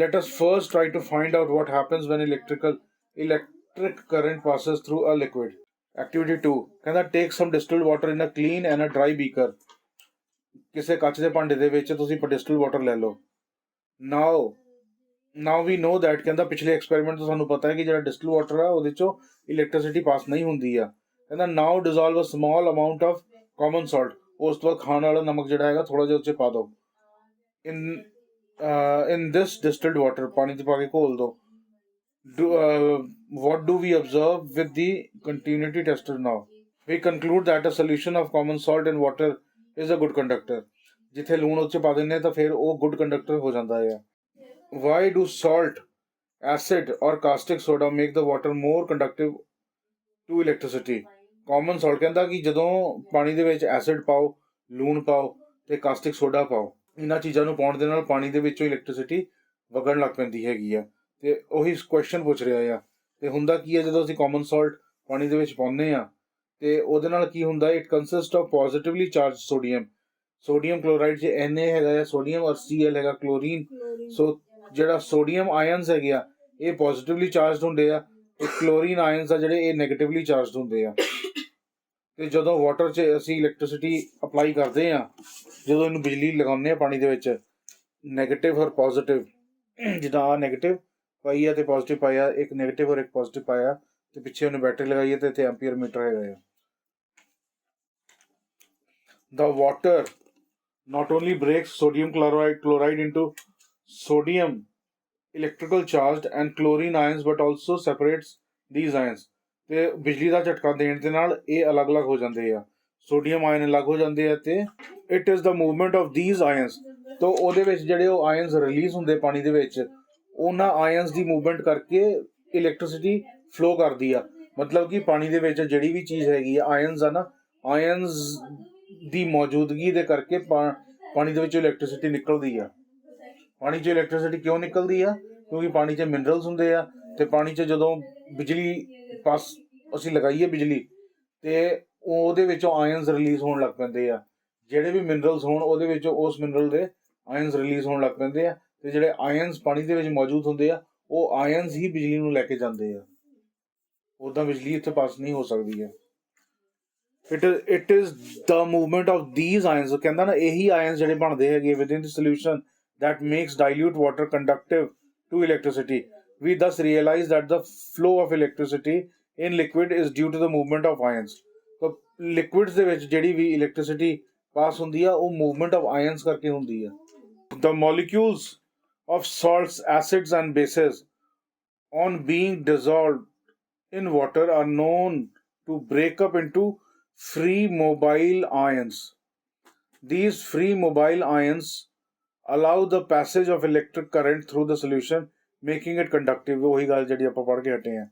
Let us first try to find out what happens when electric current passes through a liquid। Activity 2 ਕਹਿੰਦਾ take some distilled water in a clean and a dry beaker। ਕਿਸੇ ਕੱਚ ਦੇ ਭਾਂਡੇ ਦੇ ਵਿੱਚ ਤੁਸੀਂ distilled water ਲੈ ਲਓ। Now we know that ਕਹਿੰਦਾ ਪਿਛਲੇ ਐਕਸਪੈਰੀਮੈਂਟ ਤੋਂ ਸਾਨੂੰ ਪਤਾ ਹੈ ਕਿ ਜਿਹੜਾ distilled water ਆ ਉਹਦੇ ਚੋਂ ਇਲੈਕਟ੍ਰਿਸਿਟੀ ਪਾਸ ਨਹੀਂ ਹੁੰਦੀ ਆ। ਕਹਿੰਦਾ now dissolve a small amount of common salt। ਉਸ ਤੋਂ ਬਾਅਦ ਖਾਣ ਵਾਲਾ ਨਮਕ ਜਿਹੜਾ ਹੈਗਾ ਥੋੜਾ ਜਿਹਾ ਉੱਚ ਪਾ ਦਿਓ। in this distilled water ਪਾਣੀ 'ਚ ਪਾ ਕੇ ਘੋਲ ਦਿਓ। What do we observe with the continuity tester now? We conclude that a solution of common salt in water is a good conductor। ਜਿੱਥੇ ਲੂਣ ਉੱਚ ਪਾ ਦਿੰਦੇ ਤਾਂ ਫਿਰ ਉਹ good conductor ਹੋ ਜਾਂਦਾ ਹੈ। Why do salt, acid or caustic soda make the water more conductive to electricity? Common salt ਕਹਿੰਦਾ ਕਿ ਜਦੋਂ ਪਾਣੀ ਦੇ ਵਿੱਚ ਐਸਿਡ ਪਾਓ, ਲੂਣ ਪਾਓ ਤੇ ਕਾਸਟਿਕ ਸੋਡਾ ਪਾਓ, ਇਹਨਾਂ ਚੀਜ਼ਾਂ ਨੂੰ ਪਾਉਣ ਦੇ ਨਾਲ ਪਾਣੀ ਦੇ ਵਿੱਚੋਂ ਇਲੈਕਟ੍ਰਿਸਿਟੀ ਵਗਣ ਲੱਗ ਪੈਂਦੀ ਹੈਗੀ ਆ। ਤੇ ਉਹੀ ਕੁਐਸਚਨ ਪੁੱਛ ਰਿਹਾ ਆ। ਤੇ ਹੁੰਦਾ ਕੀ ਹੈ ਜਦੋਂ ਅਸੀਂ ਕਾਮਨ ਸਾਲਟ ਪਾਣੀ ਦੇ ਵਿੱਚ ਪਾਉਂਦੇ ਆ ਤੇ ਉਹਦੇ ਨਾਲ ਕੀ ਹੁੰਦਾ, it consist of positively charge sodium chloride 'ਚ Na ਹੈਗਾ ਆ ਸੋਡੀਅਮ, ਔਰ Cl ਹੈਗਾ ਕਲੋਰੀਨ। ਸੋ ਜਿਹੜਾ ਸੋਡੀਅਮ ਆਇਨਸ ਹੈਗੇ ਆ ਇਹ ਪੋਜ਼ਿਟਿਵਲੀ ਚਾਰਜਡ ਹੁੰਦੇ ਆ ਤੇ ਕਲੋਰੀਨ ਆਇਨਸ ਆ ਜਿਹੜੇ ਇਹ ਨੈਗੇਟਿਵਲੀ ਚਾਰਜਡ ਹੁੰਦੇ ਆ। ਤੇ ਜਦੋਂ ਵਾਟਰ 'ਚ ਅਸੀਂ ਇਲੈਕਟ੍ਰਿਸਿਟੀ ਅਪਲਾਈ ਕਰਦੇ ਆ, ਜਦੋਂ ਇਹਨੂੰ ਬਿਜਲੀ ਲਗਾਉਂਦੇ ਆ ਪਾਣੀ ਦੇ ਵਿੱਚ, ਨੈਗੇਟਿਵ ਔਰ ਪੋਜ਼ਿਟਿਵ, ਜਿੱਦਾਂ ਆ ਨੈਗੇਟਿਵ ਪਾਈ ਆ ਤੇ ਪੋਜ਼ਿਟਿਵ ਪਾਇਆ, ਇੱਕ ਨੈਗੇਟਿਵ ਔਰ ਇੱਕ ਪੋਜ਼ਿਟਿਵ ਪਾਇਆ ਤੇ ਪਿੱਛੇ ਉਹਨੇ ਬੈਟਰੀ ਲਗਾਈ ਹੈ ਤੇ ਇੱਥੇ ਐਂਪੀਅਰ ਮੀਟਰ ਹੈਗਾ ਆ। The water not only breaks sodium chloride into sodium electrical charged and chlorine ions but also separates these ions। ਤੇ ਬਿਜਲੀ ਦਾ ਝਟਕਾ ਦੇਣ ਦੇ ਨਾਲ ਇਹ ਅਲੱਗ-ਅਲੱਗ ਹੋ ਜਾਂਦੇ ਆ, ਸੋਡੀਅਮ ਆਇਨ ਅਲੱਗ ਹੋ ਜਾਂਦੇ ਆ ਤੇ it is the movement of these ions। ਤਾਂ ਉਹਦੇ ਵਿੱਚ ਜਿਹੜੇ ਉਹ ਆਇਨਸ ਰਿਲੀਜ਼ ਹੁੰਦੇ ਪਾਣੀ ਦੇ ਵਿੱਚ, ਉਹਨਾਂ ਆਇਨਸ ਦੀ ਮੂਵਮੈਂਟ ਕਰਕੇ ਇਲੈਕਟ੍ਰਿਸਿਟੀ ਫਲੋ ਕਰਦੀ ਆ। ਮਤਲਬ ਕਿ ਪਾਣੀ ਦੇ ਵਿੱਚ ਜਿਹੜੀ ਵੀ ਚੀਜ਼ ਹੈਗੀ ਆ, ਆਇਨਸ ਆ ਨਾ, ਆਇਨਸ ਦੀ ਮੌਜੂਦਗੀ ਦੇ ਕਰਕੇ ਪਾਣੀ ਦੇ ਵਿੱਚੋਂ ਇਲੈਕਟ੍ਰਿਸਿਟੀ ਨਿਕਲਦੀ ਆ। ਪਾਣੀ 'ਚ ਇਲੈਕਟ੍ਰਿਸਿਟੀ ਕਿਉਂ ਨਿਕਲਦੀ ਆ? ਕਿਉਂਕਿ ਪਾਣੀ 'ਚ ਮਿਨਰਲਸ ਹੁੰਦੇ ਆ ਤੇ ਪਾਣੀ 'ਚ ਜਦੋਂ ਬਿਜਲੀ ਪਾਸ ਅਸੀਂ ਲਗਾਈਏ ਬਿਜਲੀ ਤੇ ਉਹਦੇ ਵਿੱਚੋਂ ਆਇਨਸ ਰਿਲੀਜ਼ ਹੋਣ ਲੱਗ ਪੈਂਦੇ ਆ। ਜਿਹੜੇ ਵੀ ਮਿਨਰਲਸ ਹੋਣ ਉਹਦੇ ਵਿੱਚੋਂ ਉਸ ਮਿਨਰਲ ਦੇ ਆਇਨਸ ਰਿਲੀਜ਼ ਹੋਣ ਲੱਗ ਪੈਂਦੇ ਆ ਤੇ ਜਿਹੜੇ ਆਇਨਸ ਪਾਣੀ ਦੇ ਵਿੱਚ ਮੌਜੂਦ ਹੁੰਦੇ ਆ ਉਹ ਆਇਨਸ ਹੀ ਬਿਜਲੀ ਨੂੰ ਲੈ ਕੇ ਜਾਂਦੇ ਆ। ਉੱਦਾਂ ਬਿਜਲੀ ਇੱਥੇ ਪਾਸ ਨਹੀਂ ਹੋ ਸਕਦੀ ਹੈ। It is the movement of these ions, ਕਹਿੰਦਾ ਨਾ ਇਹੀ ਆਇਨਸ ਜਿਹੜੇ ਬਣਦੇ ਹੈਗੇ within the solution that makes dilute water conductive to electricity। We thus realize that the flow of electricity in liquid is due to the movement of ions। ਤਾਂ liquids ਦੇ ਵਿੱਚ ਜਿਹੜੀ ਵੀ electricity ਪਾਸ ਹੁੰਦੀ ਆ ਉਹ movement of ions ਕਰਕੇ ਹੁੰਦੀ ਆ। The molecules of salts, acids, and bases on being dissolved in water are known to break up into free mobile ions. These free mobile ions allow the passage of electric current through the solution, making it conductive. वही ਗੱਲ ਜਿਹੜੀ ਆਪਾਂ ਪੜ੍ਹ ਕੇ ਹਟੇ ਹਾਂ.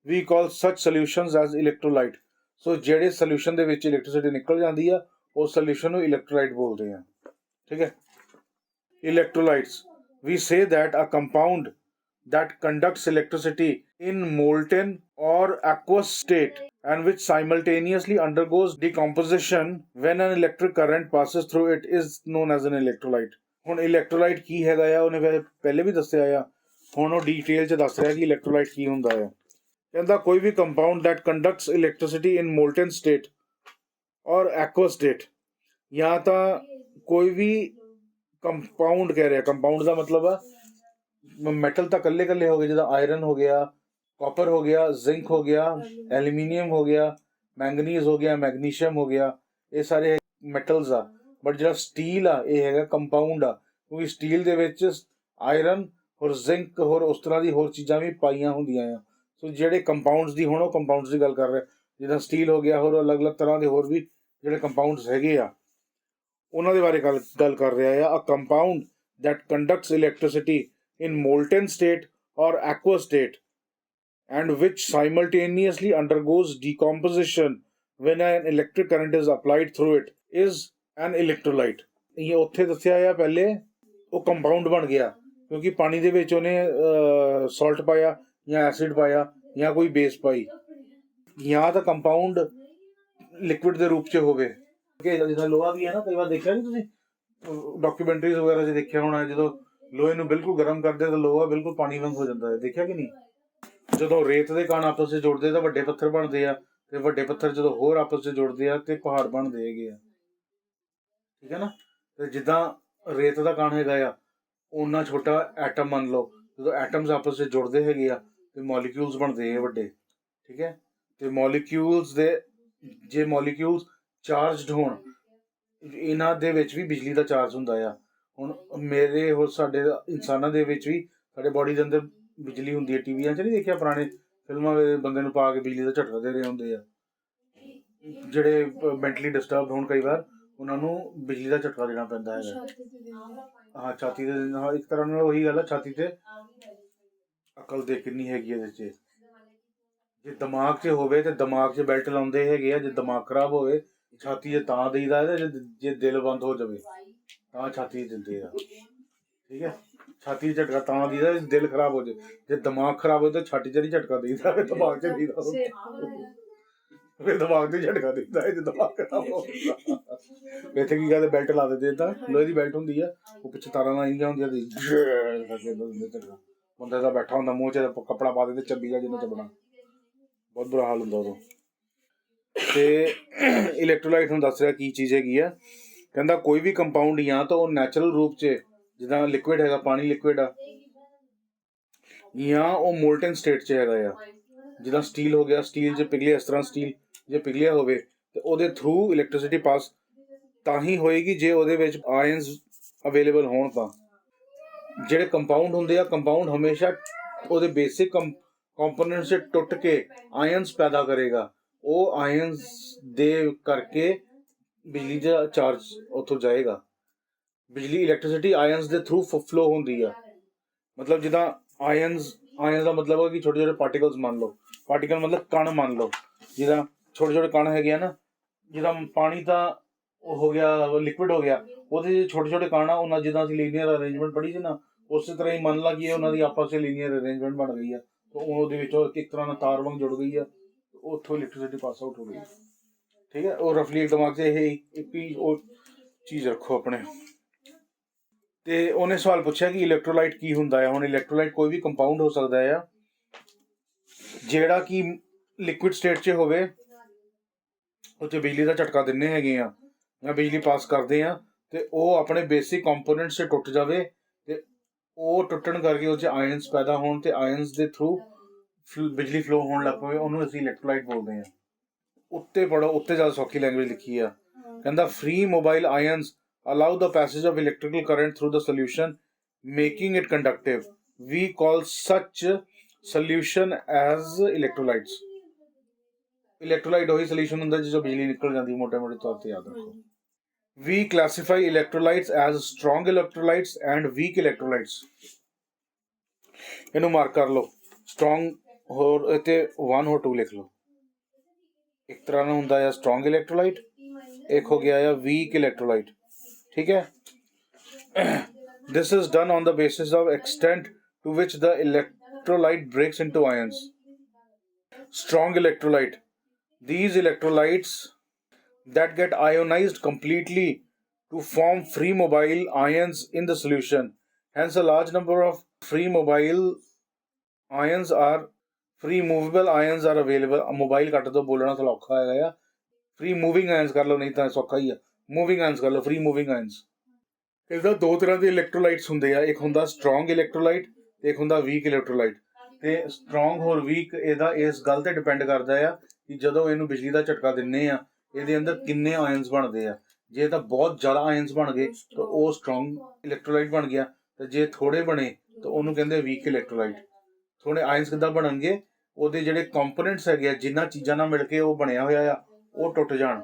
We call such solutions as electrolyte. So ਜਿਹੜੇ solution ਦੇ ਵਿੱਚ electricity ਨਿਕਲ ਜਾਂਦੀ ਆ ਉਸ solution ਨੂੰ electrolyte ਬੋਲਦੇ ਆ. ਠੀਕ ਹੈ. Electrolytes. We say that a compound that conducts electricity in molten or aqueous state and which simultaneously undergoes decomposition when an electric current passes through it is known as an electrolyte. ਹੁਣ electrolyte ਕੀ ਹੈਗਾ ਆ ਉਹਨੇ ਪਹਿਲੇ ਵੀ ਦੱਸਿਆ ਆ, ਹੁਣ ਉਹ ਡੀਟੇਲ ਚ ਦੱਸ ਰਿਹਾ ਕਿ electrolyte ਕੀ ਹੁੰਦਾ ਆ. ਕਹਿੰਦਾ ਕੋਈ ਵੀ compound that conducts electricity in molten state or aqueous state, ਜਾਂ ਤਾਂ ਕੋਈ ਵੀ ਕੰਪਾਊਂਡ ਕਹਿ ਰਿਹਾ. ਕੰਪਾਊਂਡ ਦਾ ਮਤਲਬ ਆ ਮੈਟਲ ਤਾਂ ਕੱਲੇ ਕੱਲੇ ਹੋ ਗਏ, ਜਿੱਦਾਂ ਆਇਰਨ ਹੋ ਗਿਆ, ਕਾਪਰ ਹੋ ਗਿਆ, ਜ਼ਿੰਕ ਹੋ ਗਿਆ, ਐਲੂਮੀਨੀਅਮ ਹੋ ਗਿਆ, ਮੈਂਗਨੀਜ਼ ਹੋ ਗਿਆ, ਮੈਗਨੀਸ਼ੀਅਮ ਹੋ ਗਿਆ, ਇਹ ਸਾਰੇ ਮੈਟਲਸ ਆ. ਬਟ ਜਿਹੜਾ ਸਟੀਲ ਆ ਇਹ ਹੈਗਾ ਕੰਪਾਊਂਡ ਆ, ਕਿਉਂਕਿ ਸਟੀਲ ਦੇ ਵਿੱਚ ਆਇਰਨ ਹੋਰ ਜ਼ਿੰਕ ਹੋਰ ਉਸ ਤਰ੍ਹਾਂ ਦੀ ਹੋਰ ਚੀਜ਼ਾਂ ਵੀ ਪਾਈਆਂ ਹੁੰਦੀਆਂ ਆ. ਸੋ ਜਿਹੜੇ ਕੰਪਾਊਂਡਸ ਦੀ, ਹੁਣ ਉਹ ਕੰਪਾਊਂਡਸ ਦੀ ਗੱਲ ਕਰ ਰਿਹਾ, ਜਿੱਦਾਂ ਸਟੀਲ ਹੋ ਗਿਆ, ਹੋਰ ਅਲੱਗ-ਅਲੱਗ ਤਰ੍ਹਾਂ ਦੇ ਹੋਰ ਵੀ ਜਿਹੜੇ ਕੰਪਾਊਂਡਸ ਹੈਗੇ ਆ ਉਹਨਾਂ ਦੇ ਬਾਰੇ ਗੱਲ ਕਰ ਰਿਹਾ ਆ. ਅ compound that conducts electricity in molten state or aqueous state and which simultaneously undergoes decomposition when an electric current is applied through it is an electrolyte. ਇਹ ਉੱਥੇ ਦੱਸਿਆ ਆ ਪਹਿਲੇ ਉਹ ਕੰਪਾਊਂਡ ਬਣ ਗਿਆ ਕਿਉਂਕਿ ਪਾਣੀ ਦੇ ਵਿੱਚ ਉਹਨੇ ਸਾਲਟ ਪਾਇਆ ਜਾਂ ਐਸਿਡ ਪਾਇਆ ਜਾਂ ਕੋਈ ਬੇਸ ਪਾਈ, ਜਾਂ ਤਾਂ ਕੰਪਾਊਂਡ ਲਿਕਵਿਡ ਦੇ ਰੂਪ 'ਚ ਹੋਵੇ. ਜਿੱਦਾਂ ਲੋਹਾ ਵੀ ਹੈ ਨਾ, ਕਈ ਵਾਰ ਦੇਖਿਆ ਨਹੀਂ ਤੁਸੀਂ ਡਾਕੂਮੈਂਟਰੀਜ਼ ਵਗੈਰਾ 'ਚ ਦੇਖਿਆ ਹੋਣਾ, ਜਦੋਂ ਲੋਹੇ ਨੂੰ ਬਿਲਕੁਲ ਗਰਮ ਕਰਦੇ ਤਾਂ ਲੋਹਾ ਬਿਲਕੁਲ ਪਾਣੀ ਵਾਂਗ ਹੋ ਜਾਂਦਾ ਹੈ. ਦੇਖਿਆ ਕਿ ਨਹੀਂ? ਜਦੋਂ ਰੇਤ ਦੇ ਕਣ ਆਪਸ 'ਚ ਜੁੜਦੇ ਤਾਂ ਵੱਡੇ ਪੱਥਰ ਬਣਦੇ ਆ, ਤੇ ਵੱਡੇ ਪੱਥਰ ਜਦੋਂ ਹੋਰ ਆਪਸ 'ਚ ਜੁੜਦੇ ਆ ਤੇ ਪਹਾੜ ਬਣਦੇ ਹੈਗੇ ਆ. ਠੀਕ ਹੈ ਨਾ? ਤੇ ਜਿੱਦਾਂ ਰੇਤ ਦਾ ਕਣ ਹੈਗਾ ਆ, ਓਨਾ ਛੋਟਾ ਐਟਮ ਮੰਨ ਲਓ, ਜਦੋਂ ਐਟਮਸ ਆਪਸ 'ਚ ਜੁੜਦੇ ਹੈਗੇ ਆ ਤੇ ਮੋਲੀਕਿਊਲਸ ਬਣਦੇ ਆ ਵੱਡੇ. ਠੀਕ ਹੈ? ਤੇ ਮੋਲੀਕਿਊਲਸ ਦੇ ਜੇ ਮੋਲੀਕਿਊਲਸ ਚਾਰਜਡ ਹੋਣ, ਇਹਨਾਂ ਦੇ ਵਿੱਚ ਵੀ ਬਿਜਲੀ ਦਾ ਚਾਰਜ ਹੁੰਦਾ ਆ. ਹੁਣ ਮੇਰੇ ਹੋਰ ਸਾਡੇ ਇਨਸਾਨਾਂ ਦੇ ਵਿੱਚ ਵੀ ਸਾਡੇ ਬੋਡੀ ਦੇ ਅੰਦਰ ਬਿਜਲੀ ਹੁੰਦੀ ਹੈ. ਟੀਵੀਆਂ 'ਚ ਨਹੀਂ ਦੇਖਿਆ ਪੁਰਾਣੇ ਫਿਲਮਾਂ ਵਿੱਚ ਬੰਦੇ ਨੂੰ ਪਾ ਕੇ ਬਿਜਲੀ ਦਾ ਝਟਕਾ ਦੇ ਰਹੇ ਹੁੰਦੇ ਆ. ਜਿਹੜੇ ਮੈਂਟਲੀ ਡਿਸਟਰਬਡ ਹੋਣ ਕਈ ਵਾਰ ਉਹਨਾਂ ਨੂੰ ਬਿਜਲੀ ਦਾ ਝਟਕਾ ਦੇਣਾ ਪੈਂਦਾ ਹੈਗਾ. ਹਾਂ, ਛਾਤੀ ਦੇ, ਹਾਂ ਇੱਕ ਤਰ੍ਹਾਂ ਨਾਲ ਉਹੀ ਗੱਲ ਆ, ਛਾਤੀ ਤੇ ਅਕਲ ਦੇ ਕਿੰਨੀ ਹੈਗੀ ਇਹਦੇ 'ਚ. ਜੇ ਦਿਮਾਗ 'ਚ ਹੋਵੇ ਤੇ ਦਿਮਾਗ 'ਚ ਬੈਲਟ ਲਾਉਂਦੇ ਹੈਗੇ ਆ. ਜੇ ਦਿਮਾਗ ਖਰਾਬ ਹੋਵੇ ਛਾਤੀ 'ਚ ਤਾਂ ਦੇਈਦਾ ਹੈ, ਜੇ ਦਿਲ ਬੰਦ ਹੋ ਜਾਵੇ ਤਾਂ ਛਾਤੀ 'ਚ ਦਿੰਦੇ ਆ. ਠੀਕ ਹੈ? ਛਾਤੀ 'ਚ ਝਟਕਾ ਤਾਂ ਦੇਈਦਾ ਜੇ ਦਿਲ ਖਰਾਬ ਹੋ ਜਾਵੇ. ਜੇ ਦਿਮਾਗ ਖਰਾਬ ਹੋਵੇ ਤਾਂ ਛਾਤੀ 'ਚ ਨਹੀਂ ਝਟਕਾ ਦੇਈਦਾ, ਫਿਰ ਦਿਮਾਗ 'ਚ ਦੇਈਦਾ. ਫਿਰ ਦਿਮਾਗ 'ਤੇ ਝਟਕਾ ਦੇਈਦਾ ਜੇ ਦਿਮਾਗ ਖਰਾਬ ਹੋ ਗਿਆ. ਇੱਥੇ ਕੀ ਕਹਿੰਦੇ, ਬੈਲਟ ਲਾ ਦਿੰਦੇ, ਤਾਂ ਲੋਹੇ ਦੀ ਬੈਲਟ ਹੁੰਦੀ ਆ, ਉਹ ਪਿੱਛੇ ਤਾਰਾਂ ਲਾਈਆਂ ਹੁੰਦੀਆਂ, ਬੰਦਾ ਦਾ ਬੈਠਾ ਹੁੰਦਾ, ਮੂੰਹ 'ਚ ਕੱਪੜਾ ਪਾ ਦਿੰਦੇ, ਚੱਬੀ ਜਾ ਜਿੰਨਾ ਚੱਬਣਾ. ਬਹੁਤ ਬੁਰਾ ਹਾਲ ਹੁੰਦਾ ਉਦੋਂ. ਤੇ ਇਲੈਕਟ੍ਰੋਲਾਈਟ ਨੂੰ ਦੱਸ ਰਿਹਾ ਕੀ ਚੀਜ਼ ਹੈਗੀ ਆ. ਕਹਿੰਦਾ ਕੋਈ ਵੀ ਕੰਪਾਊਂਡ ਜਾਂ ਤਾਂ ਉਹ ਨੈਚੁਰਲ ਰੂਪ 'ਚ, ਜਿੱਦਾਂ ਲਿਕੁਇਡ ਹੈਗਾ, ਪਾਣੀ ਲਿਕੁਇਡ ਆ, ਜਾਂ ਉਹ ਮੋਲਟਨ ਸਟੇਟ 'ਚ ਹੈਗਾ ਆ. ਜਿੱਦਾਂ ਸਟੀਲ ਹੋ ਗਿਆ, ਸਟੀਲ 'ਚ ਪਿਘਲਿਆ, ਇਸ ਤਰ੍ਹਾਂ ਸਟੀਲ ਜੇ ਪਿਘਲਿਆ ਹੋਵੇ ਤੇ ਉਹਦੇ ਥਰੂ ਇਲੈਕਟ੍ਰਿਸਿਟੀ ਪਾਸ ਤਾਂ ਹੀ ਹੋਏਗੀ ਜੇ ਉਹਦੇ ਵਿੱਚ ਆਇਨਸ ਅਵੇਲੇਬਲ ਹੋਣ. ਤਾਂ ਜਿਹੜੇ ਕੰਪਾਊਂਡ ਹੁੰਦੇ ਆ, ਕੰਪਾਊਂਡ ਹਮੇਸ਼ਾ ਉਹਦੇ ਬੇਸਿਕ ਕੰਪੋਨੈਂਟਸ 'ਚ ਟੁੱਟ ਕੇ ਆਇਨਸ ਪੈਦਾ ਕਰੇਗਾ. ਉਹ ਆਇਨਸ ਦੇ ਕਰਕੇ ਬਿਜਲੀ ਦਾ ਚਾਰਜ ਉੱਥੋਂ ਜਾਏਗਾ. ਬਿਜਲੀ ਇਲੈਕਟ੍ਰਿਸਿਟੀ ਆਇਨਸ ਦੇ ਥਰੂ ਫਲੋ ਹੁੰਦੀ ਆ. ਮਤਲਬ ਜਿੱਦਾਂ ਆਇਨਸ ਦਾ ਮਤਲਬ ਹੈ ਕਿ ਛੋਟੇ ਛੋਟੇ ਪਾਰਟੀਕਲਸ ਮੰਨ ਲਓ, ਪਾਰਟੀਕਲ ਮਤਲਬ ਕਣ ਮੰਨ ਲਓ, ਜਿੱਦਾਂ ਛੋਟੇ ਛੋਟੇ ਕਣ ਹੈਗੇ ਆ ਨਾ, ਜਿੱਦਾਂ ਪਾਣੀ ਤਾਂ ਉਹ ਹੋ ਗਿਆ ਲਿਕੁਇਡ ਹੋ ਗਿਆ, ਉਹਦੇ ਛੋਟੇ ਛੋਟੇ ਕਣ ਆ, ਉਹਨਾਂ ਜਿੱਦਾਂ ਅਸੀਂ ਲੀਨੀਅਰ ਅਰੇਂਜਮੈਂਟ ਪੜ੍ਹੀ ਸੀ ਨਾ, ਉਸੇ ਤਰ੍ਹਾਂ ਹੀ ਮੰਨ ਲਾ ਕਿ ਉਹਨਾਂ ਦੀ ਆਪਸ 'ਚ ਲੀਨੀਅਰ ਅਰੇਂਜਮੈਂਟ ਬਣ ਗਈ ਆ, ਉਹਦੇ ਵਿੱਚ ਇੱਕ ਤਰ੍ਹਾਂ ਨਾਲ ਤਾਰ ਵਾਂਗ ਜੁੜ ਗਈ ਆ, ਉੱਥੋਂ ਇਲੈਕਟ੍ਰਿਸਿਟੀ ਪਾਸ ਆਊਟ ਹੋ ਗਈ. ਠੀਕ ਹੈ? ਉਹ ਰਫਲੀ ਦਿਮਾਗ 'ਚ ਇਹ ਇੱਕ ਹੀ ਉਹ ਚੀਜ਼ ਰੱਖੋ ਆਪਣੇ. ਤੇ ਉਹਨੇ ਸਵਾਲ ਪੁੱਛਿਆ ਕਿ ਇਲੈਕਟ੍ਰੋਲਾਈਟ ਕੀ ਹੁੰਦਾ ਹੈ. ਹੁਣ ਇਲੈਕਟ੍ਰੋਲਾਈਟ ਕੋਈ ਵੀ ਕੰਪਾਊਂਡ ਹੋ ਸਕਦਾ ਆ ਜਿਹੜਾ ਕਿ ਲਿਕੁਇਡ ਸਟੇਟ 'ਚ ਹੋਵੇ, ਉਹ 'ਚ ਬਿਜਲੀ ਦਾ ਝਟਕਾ ਦਿੰਦੇ ਹੈਗੇ ਆ ਜਾਂ ਬਿਜਲੀ ਪਾਸ ਕਰਦੇ ਆ, ਤੇ ਉਹ ਆਪਣੇ ਬੇਸਿਕ ਕੰਪੋਨੈਂਟਸ 'ਚ ਟੁੱਟ ਜਾਵੇ, ਤੇ ਉਹ ਟੁੱਟਣ ਕਰਕੇ ਉਹ 'ਚ ਆਇਨਸ ਪੈਦਾ ਹੋਣ ਤੇ ਆਇਨਸ ਦੇ ਥਰੂ ਬਿਜਲੀ ਫਲੋ ਹੋਣ ਲੱਗ ਪਵੇ, ਉਹਨੂੰ ਅਸੀਂ ਇਲੈਕਟ੍ਰੋਲਾਈਟ ਬੋਲਦੇ ਹਾਂ. ਉੱਤੇ ਪੜੋ, ਉੱਤੇ ਜ਼ਿਆਦਾ ਸੌਖੀ ਲੈਂਗੁਏਜ ਲਿਖੀ ਆ. ਕਹਿੰਦਾ free mobile ions allow the passage of electrical current through the solution, making it conductive. We call such solution as electrolytes. Electrolyte ਉਹੀ solution ਹੁੰਦਾ ਜਿਸ ਚੋਂ ਬਿਜਲੀ ਨਿਕਲ ਜਾਂਦੀ ਮੋਟੇ-ਮੋਟੇ ਤੌਰ ਤੇ ਯਾਦ ਰੱਖੋ. We classify electrolytes as strong electrolytes and weak electrolytes. ਇਹਨੂੰ ਮਾਰਕ ਕਰ ਲਓ. Strong ਹੋਰ ਇੱਥੇ 1 ਹੋਰ 2 ਲਿਖ ਲਓ. ਇੱਕ ਤਰ੍ਹਾਂ ਦਾ ਹੁੰਦਾ ਹੈ strong electrolyte, ਇੱਕ ਹੋ ਗਿਆ ਹੈ weak electrolyte. ਠੀਕ ਹੈ. This is done on the basis of extent to which the electrolyte breaks into ions. Strong electrolyte. These electrolytes that get ionized completely to form free mobile ions in the solution. Hence, a large number of free movable ions are available. Mobile ਕੱਟ ਦੋ ਬੋਲਣਾ ਥੋੜਾ ਔਖਾ ਹੈਗਾ ਆ. Free moving ions ਕਰ ਲਓ ਨਹੀਂ ਤਾਂ ਸੌਖਾ ਹੀ ਆ. Moving ions ਕਰ ਲਓ, free moving ions. ਇਹਦਾ ਦੋ ਤਰ੍ਹਾਂ ਦੇ ਇਲੈਕਟ੍ਰੋਲਾਈਟਸ ਹੁੰਦੇ ਆ. ਇੱਕ ਹੁੰਦਾ ਸਟਰੋਂਗ ਇਲੈਕਟ੍ਰੋਲਾਈਟ ਤੇ ਇੱਕ ਹੁੰਦਾ ਵੀਕ ਇਲੈਕਟ੍ਰੋਲਾਈਟ. ਤੇ ਸਟਰੋਂਗ ਹੋਰ ਵੀਕ ਇਹਦਾ ਇਸ ਗੱਲ ਤੇ ਡਿਪੈਂਡ ਕਰਦਾ ਆ ਕਿ ਜਦੋਂ ਇਹਨੂੰ ਬਿਜਲੀ ਦਾ ਝਟਕਾ ਦਿੰਨੇ ਆ ਇਹਦੇ ਅੰਦਰ ਕਿੰਨੇ ਆਇਨਸ ਬਣਦੇ ਆ. ਜੇ ਤਾਂ ਬਹੁਤ ਜ਼ਿਆਦਾ ਆਇਨਸ ਬਣ ਗਏ ਤਾਂ ਉਹ ਸਟਰੋਂਗ ਇਲੈਕਟ੍ਰੋਲਾਈਟ ਬਣ ਗਿਆ, ਤੇ ਜੇ ਥੋੜੇ ਬਣੇ ਤਾਂ ਉਹਨੂੰ ਕਹਿੰਦੇ ਵੀਕ ਇਲੈਕਟ੍ਰੋਲਾਈਟ. ਥੋੜੇ ਆਇਨਸ ਕਿੱਦਾਂ ਬਣਨਗੇ, ਉਹਦੇ ਜਿਹੜੇ ਕੰਪੋਨੈਂਟਸ ਹੈਗੇ ਆ ਜਿੰਨਾਂ ਚੀਜ਼ਾਂ ਨਾਲ ਮਿਲ ਕੇ ਉਹ ਬਣਿਆ ਹੋਇਆ ਆ ਉਹ ਟੁੱਟ ਜਾਣ,